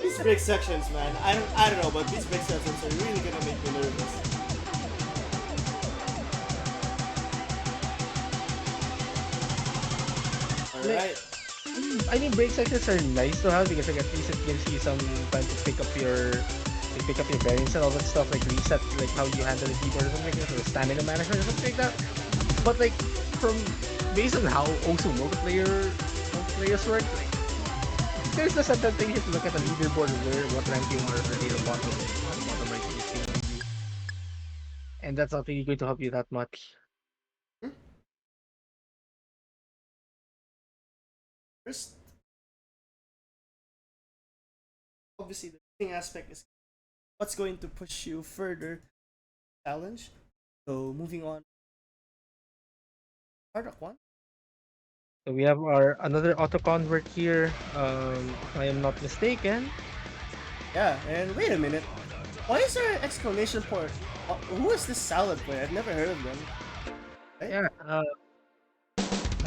These break sections, man. I don't know, but these break sections are really gonna make me nervous. All right. I mean, break sections are nice to have because like, at least it gives you some time to pick up your bearings and all that stuff, like reset, like how you handle the keyboard or something like that, or stamina management or something like that. But like from based on how also multiplayers work, like there's the temptation to look at the leaderboard where what rank you are near the bottom right of the screen, and that's not really going to help you that much. First, obviously, the reading aspect is what's going to push you further. Challenge. So moving on. Hardock one. So we have our another auto convert here. If I am not mistaken. Yeah, and wait a minute. Why is there an exclamation point? Who is this salad player? I've never heard of them. Right?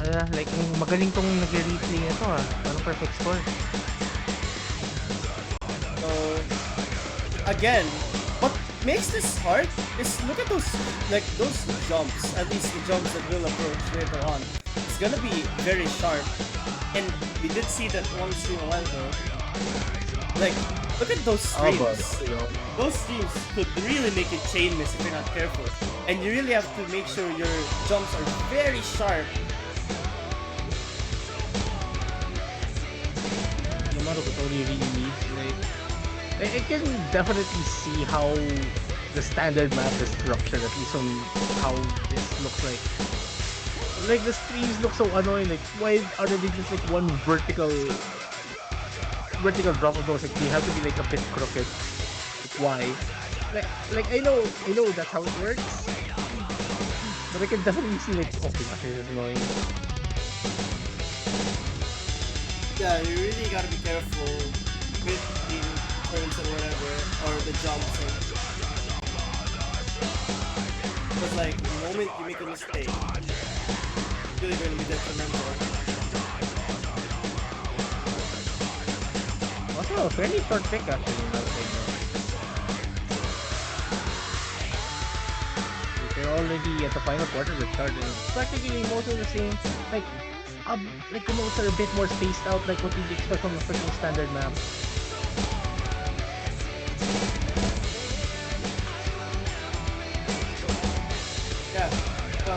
Yeah, like magaling tong nagre-replay nito ah. Parang perfect score. So again, what makes this hard is look at those jumps. At least the jumps that will approach later on. It's gonna be very sharp, and we did see that one stream a while ago. Like, look at those streams. Those streams could really make you chain miss if you're not careful, and you really have to make sure your jumps are very sharp. The amount of control you really need, like I can definitely see how the standard map is structured, at least from how this looks like. Like the streams look so annoying. Like why are they just like one vertical drop of those? Like they have to be like a bit crooked. Like why? Like I know that's how it works, but I can definitely see like oh my gosh, this is annoying. Yeah, you really gotta be careful with the turns or whatever, or the jumps. Because like the moment you make a mistake, it's really gonna be detrimental. Also, a fairly short pick actually, in my opinion. They're already at the final quarter that started. Practically most of the same. Like the modes are a bit more spaced out, like what you'd expect from a freaking standard map. Yeah, so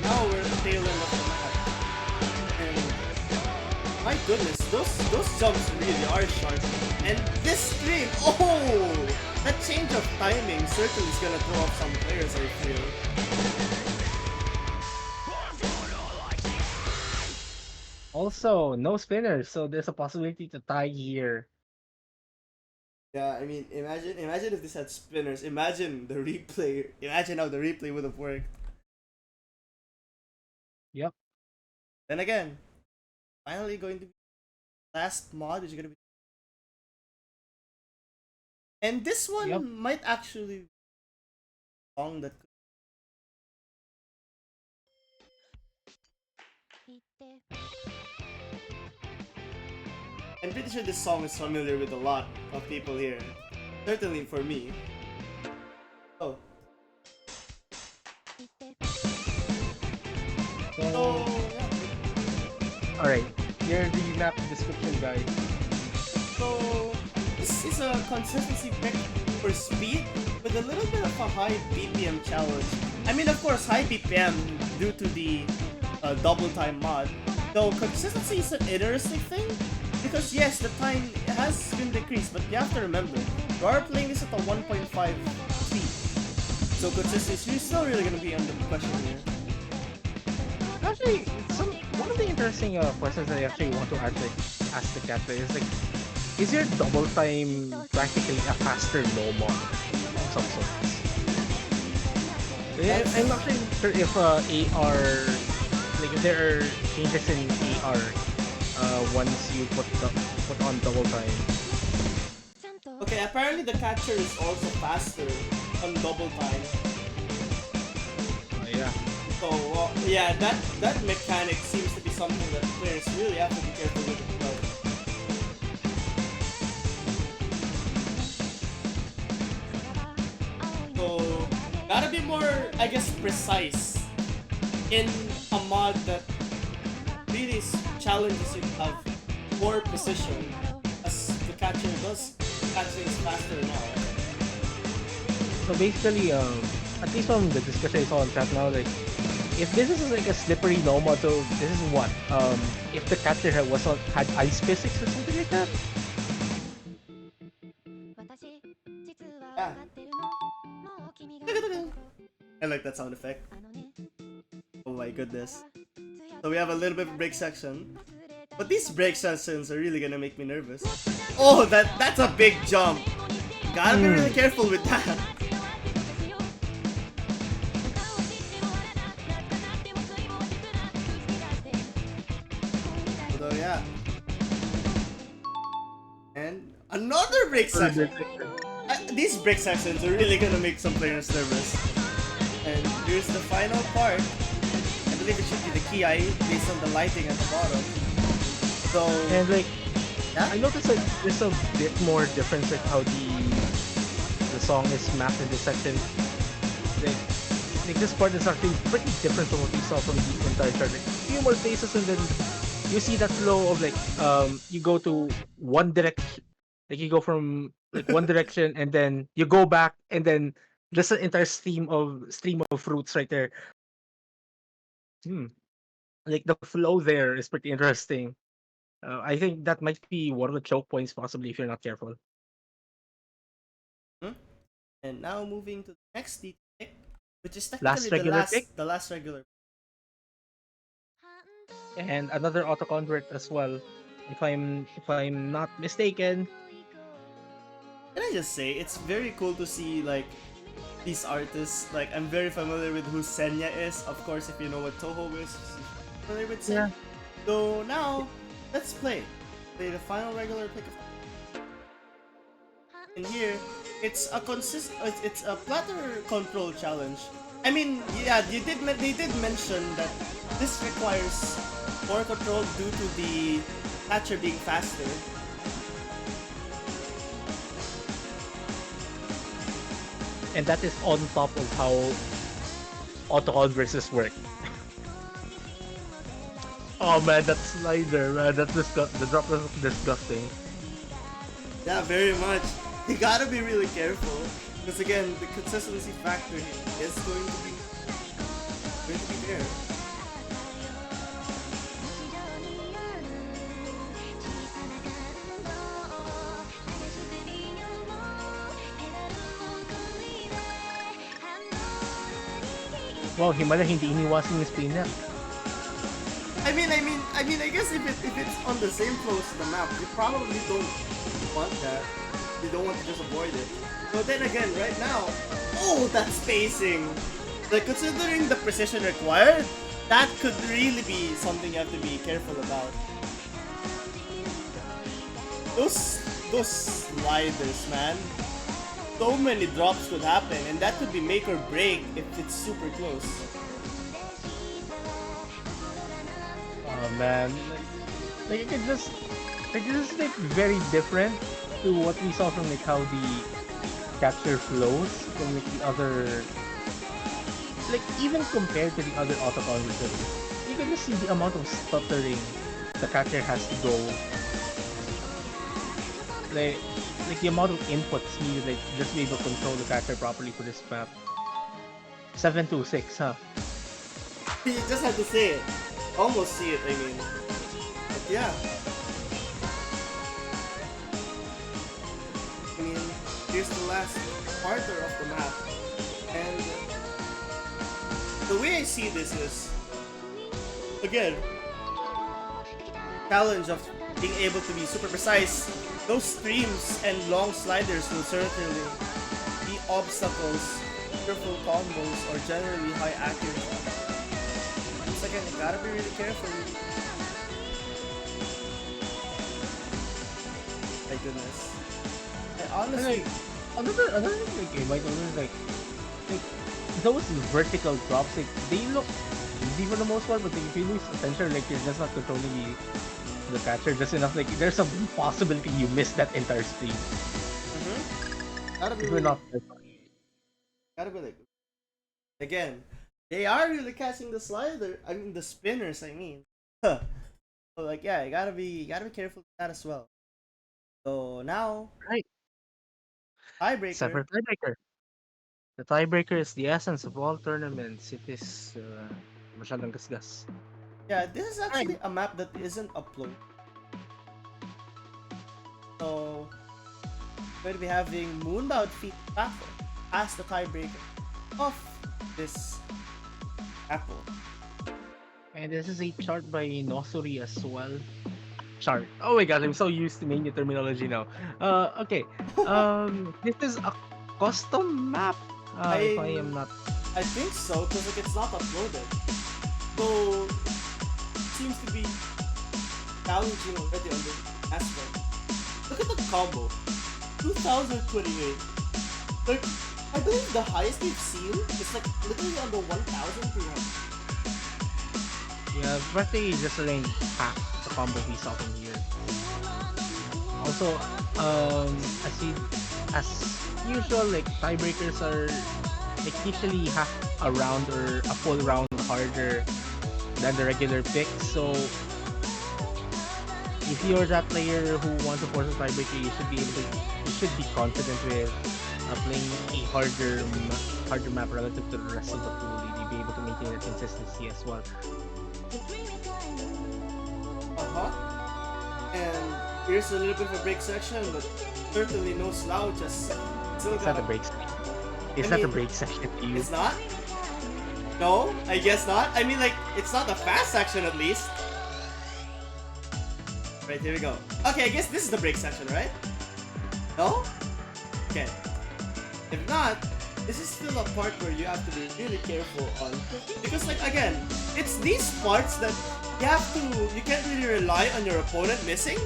now we're at the tail end of the map. And my goodness, those jumps really are sharp. And this stream, oh! That change of timing certainly is gonna throw off some players, I feel. Also, no spinners, so there's a possibility to tie here. Yeah, I mean, imagine if this had spinners. Imagine the replay. Imagine how the replay would have worked. Yep. Then again, finally going to be last mod is gonna be, and this one Yep. might actually be a song that. I'm pretty sure this song is familiar with a lot of people here. Certainly for me. Oh. So, yeah. Alright, here the map description, guys. So, this is a consistency pick for speed with a little bit of a high BPM challenge. I mean, of course, high BPM due to the double time mod. Though consistency is an interesting thing, Because yes, the time has been decreased, but you have to remember, you are playing this at a 1.5 speed. So consistency is still really gonna be under question here. Actually, one of the interesting questions that I actually want to ask the cat is like, is your double time practically a faster no mod of some sorts? I'm not sure if AR, like if there are changes in AR once you put on double time. Okay, apparently the catcher is also faster on double time. Yeah. So yeah, that mechanic seems to be something that players really have to be careful with as well. So gotta be more, I guess, precise in a mod that really challenges you to have more precision, as the catcher does catch things faster now. So basically, at least from the discussion I saw on chat now, like if this is like a slippery no mod, so this is what if the catcher had ice physics or something like that. Yeah. I like that sound effect. Oh my goodness. So we have a little bit of break section. But these break sections are really gonna make me nervous. Oh, that's a big jump. You gotta be really careful with that. So yeah. And another break section. These break sections are really gonna make some players nervous. And here's the final part. I believe it should be the key eye based on the lighting at the bottom. So And like, yeah? I noticed like there's a bit more difference like how the song is mapped in this section. Like this part is actually pretty different from what we saw from the entire chart. Like, a few more places and then you see that flow of like you go to one direction, like you go from like one direction and then you go back and then just an entire stream of fruits right there. Like the flow there is pretty interesting. I think that might be one of the choke points possibly if you're not careful. Hmm? And now moving to the next pick, which is technically Last regular pick the last regular. and another auto convert as well. If I'm not mistaken. Can I just say it's very cool to see like these artists. Like I'm very familiar with who Senya is. Of course, if you know what Toho is, you're familiar with Senya. Yeah. So now let's play the final regular pick of. And here, it's a platter control challenge. I mean, yeah, they did mention that this requires more control due to the catcher being faster. And that is on top of how auto versus work. Oh man, that slider, man, the drop was disgusting. Yeah, very much. You gotta be really careful because again, the consistency factor is going to be there. Wow, Himala hindi iniwasan yung spin niya. I guess if it's on the same flow as the map, you probably don't want that. You don't want to just avoid it. But then again, right now, oh, that spacing! Like considering the precision required, that could really be something you have to be careful about. Those sliders, man. So many drops could happen, and that could be make or break if it's super close. Oh man, like it just like very different to what we saw from like how the capture flows from like the other, like even compared to the other auto converters, you can just see the amount of stuttering the catcher has to go. Like the amount of inputs needed like just be able to control the catcher properly for this map. 726, huh? You just have to say it. Almost see it, I mean. But yeah. here's the last quarter of the map. And the way I see this is, again, challenge of being able to be super precise. Those streams and long sliders will certainly be obstacles, careful combos, or generally high accuracy. Once again, you gotta be really careful. My goodness. And honestly, Another thing like you might notice like those vertical drops, like they look easy for the most part, but if you lose attention, like you're just not controlling the catcher just enough, like there's a possibility you miss that entire stream. gotta be If we're really, not gotta be like, again, they are really catching the slider. I mean the spinners. I mean, so like yeah, you gotta be careful with that as well. So now right. Except for tiebreaker. tiebreaker. The tiebreaker is the essence of all tournaments. It is masyadong gasgas. Yeah, this is Right. actually a map that isn't uploaded. So we're going to be having Moonbound Feet Platform as the tiebreaker of this Apple. And this is a chart by Nosuri as well. Chart. Oh my god, I'm so used to mania terminology now. Okay. This is a custom map. If I am not. I think so, because like it's not uploaded. So it seems to be challenging already on the aspect. Look at the combo. 2028. Like, I believe the highest we've seen is like literally on the 1,300. Yeah, practically just around half the combo we saw from here. Also, as usual, like tiebreakers are like usually half a round or a full round harder than the regular picks. So if you're that player who wants to force a tiebreaker, you should be confident with playing a harder map relative to the rest of the pool. You'll be able to maintain that consistency as well. And here's a little bit of a break section, but certainly no slouches. Still It's not a got break section. It's I not a mean, break section to you. It's not? No, I guess not. I mean, like, it's not a fast section at least. Right, here we go. Okay, I guess this is the break section, right? No? Okay. If not, this is still a part where you have to be really careful on. Because, like, again, it's these parts that you can't really rely on your opponent missing.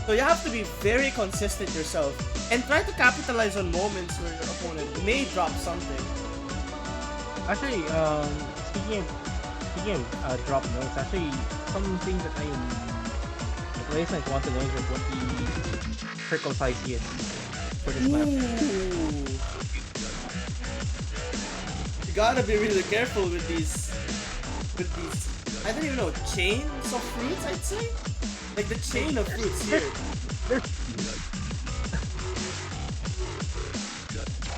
So you have to be very consistent yourself and try to capitalize on moments where your opponent may drop something. Actually, speaking of drop notes, actually something that the players might want to know is like what the circle size is for this map. Ooh. You gotta be really careful with these, I don't even know, chains of fruits, I'd say? Like the chain of fruits here.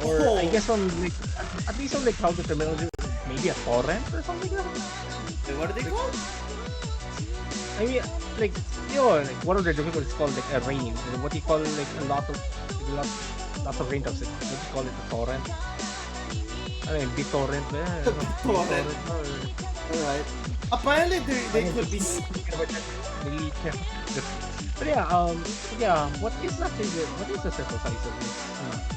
Or I guess from like at least from like how the terminology, maybe a torrent or something like that. Wait, what are they called? I mean, like like one of the difficulties called like a rain. And what you call like a lot of raindrops. Like, what do you call it, a torrent? I mean, BitTorrent. Torrent. Alright. Apparently they could be. But yeah, what is the circle size of this?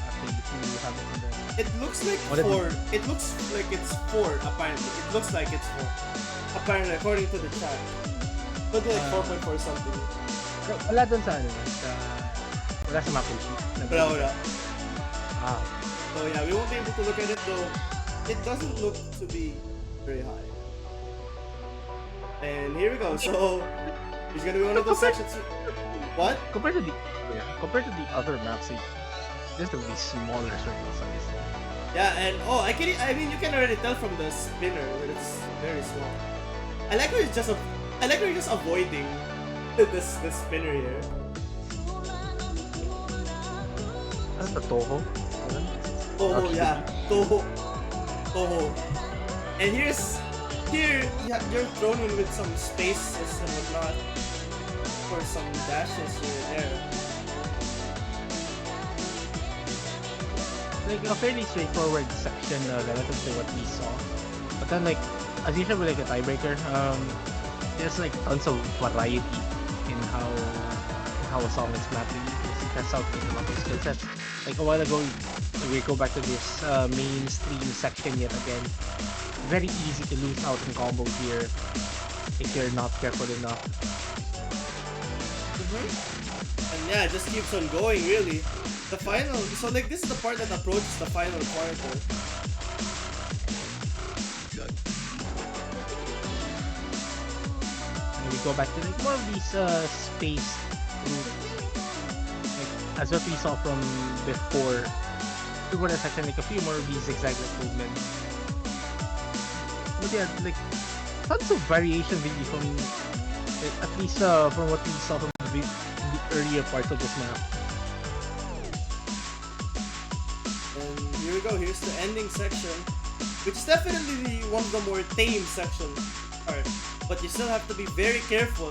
Actually, if you have it in there. It looks like What is it? 4. It looks like it's 4, apparently. It looks like it's 4. Apparently, according to the chat. But like 4.4 something. Wala dun sa wala sa Mappool sheet. Wala. Ah, So yeah, we won't be able to look at it though. It doesn't look to be very high. And here we go. So it's gonna be one of those sections. What? compared to the other maps, just a really smaller circle size. Yeah, and I mean you can already tell from the spinner that it's very small. I like how it's just avoiding this spinner here. Ano to, Toho? Toho, yeah. Toho. And here you're thrown in with some spaces and whatnot for some dashes here and there. like a fairly straightforward section relative to what we saw. But then like as usual with like a tiebreaker, there's like tons of variety in how a song is mapped. You test out like a lot of skill sets. Like a while ago, we go back to this mainstream section yet again. Very easy to lose out in combos here if you're not careful enough. And yeah, it just keeps on going really. The final, so like this is the part that approaches the final quarter. And we go back to like more of these space groups, like as what we saw from before. Before the section, like a few more of these zigzag movements. But yeah, like tons of variation really from like, at least from what we saw from the earlier parts of this map. And here we go, here's the ending section, which is definitely one of the more tame sections. Alright, but you still have to be very careful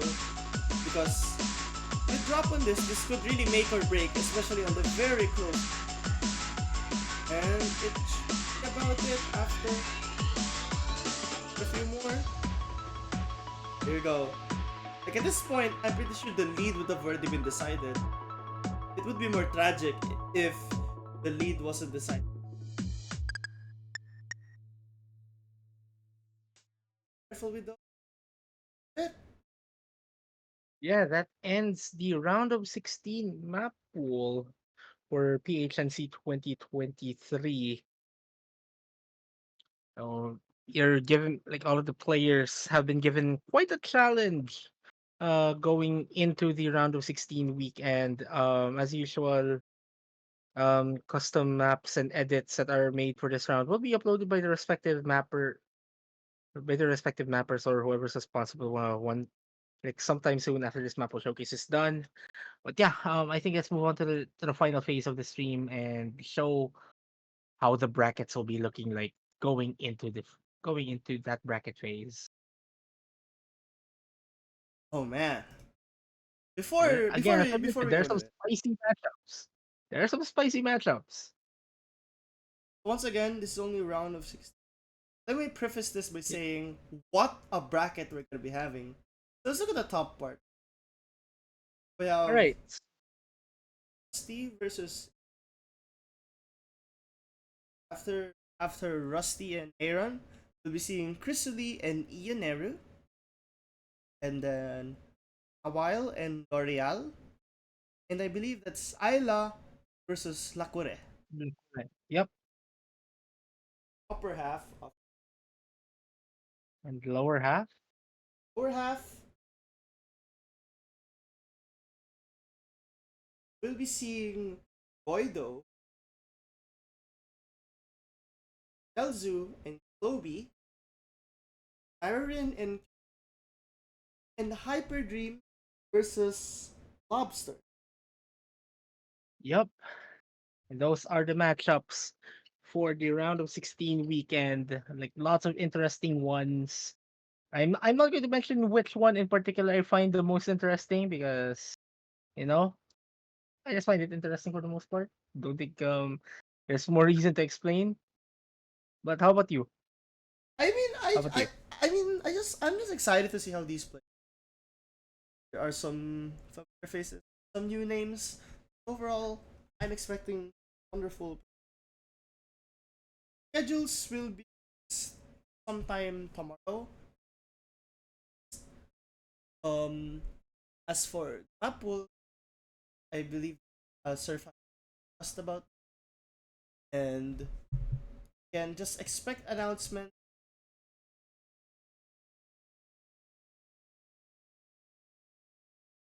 because if you drop on this could really make or break, especially on the very close. And it's about it after a few more. Here we go. Like at this point, I'm pretty sure the lead would have already been decided. It would be more tragic if the lead wasn't decided. Careful with the Yeah, that ends the round of 16 map pool for PHNC 2023. So you're given like all of the players have been given quite a challenge going into the round of 16 weekend. As usual, custom maps and edits that are made for this round will be uploaded by the respective mappers or whoever's responsible one like sometime soon after this Mappool showcase is done. But yeah, I think let's move on to the final phase of the stream and show how the brackets will be looking like going into that bracket phase. oh man. Again, as I Before mentioned, we there are go some to it. spicy matchups. There are some spicy matchups. Once again, this is only round of 16. Let me preface this by saying what a bracket we're gonna be having. So let's look at the top part. We All have right. Steve versus after Rusty and Aaron. We'll be seeing Chrysalie and Ian, and then Awile and L'Oreal. And I believe that's Ayla versus Lakure. Right. Yep. Upper half of And lower half. lower half, we'll be seeing Boido, Elzu, and Chloe, Aaron and Hyperdream versus Lobster. Yep. And those are the matchups for the round of 16 weekend. Like lots of interesting ones. I'm not going to mention which one in particular I find the most interesting because you know I just find it interesting for the most part. Don't think there's more reason to explain. But how about you? I mean, How about you? I'm just excited to see how these play. There are some familiar faces, some new names. Overall, I'm expecting wonderful schedules will be sometime tomorrow. Um, as for Mappool, I believe Surf asked about, and can just expect announcement.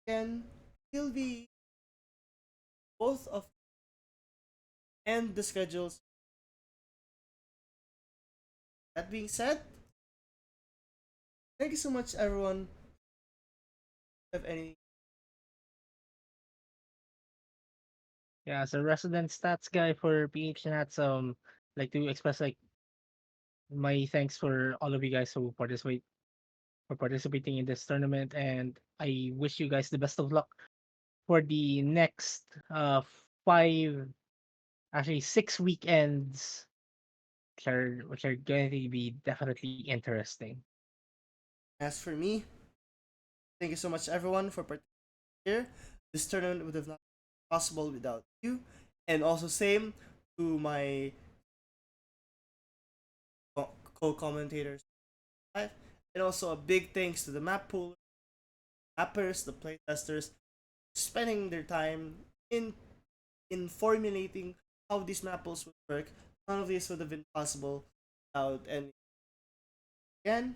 Can will be both of and the schedules. That being said, thank you so much, everyone. Have any? Yeah, as a resident stats guy for PHNats, like to express like my thanks for all of you guys who participate for participating in this tournament, and I wish you guys the best of luck for the next 5 actually 6 weekends, which are going to be definitely interesting. As for me, thank you so much everyone for participating here. This tournament would have not been possible without you. And also same to my co-commentators live. And also a big thanks to the Mappool mappers, the playtesters, spending their time in formulating how these mapples would work. None of this would have been possible without any. Again,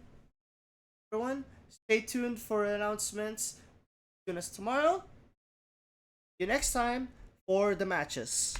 everyone, stay tuned for announcements. Tune us tomorrow. See you next time for the matches.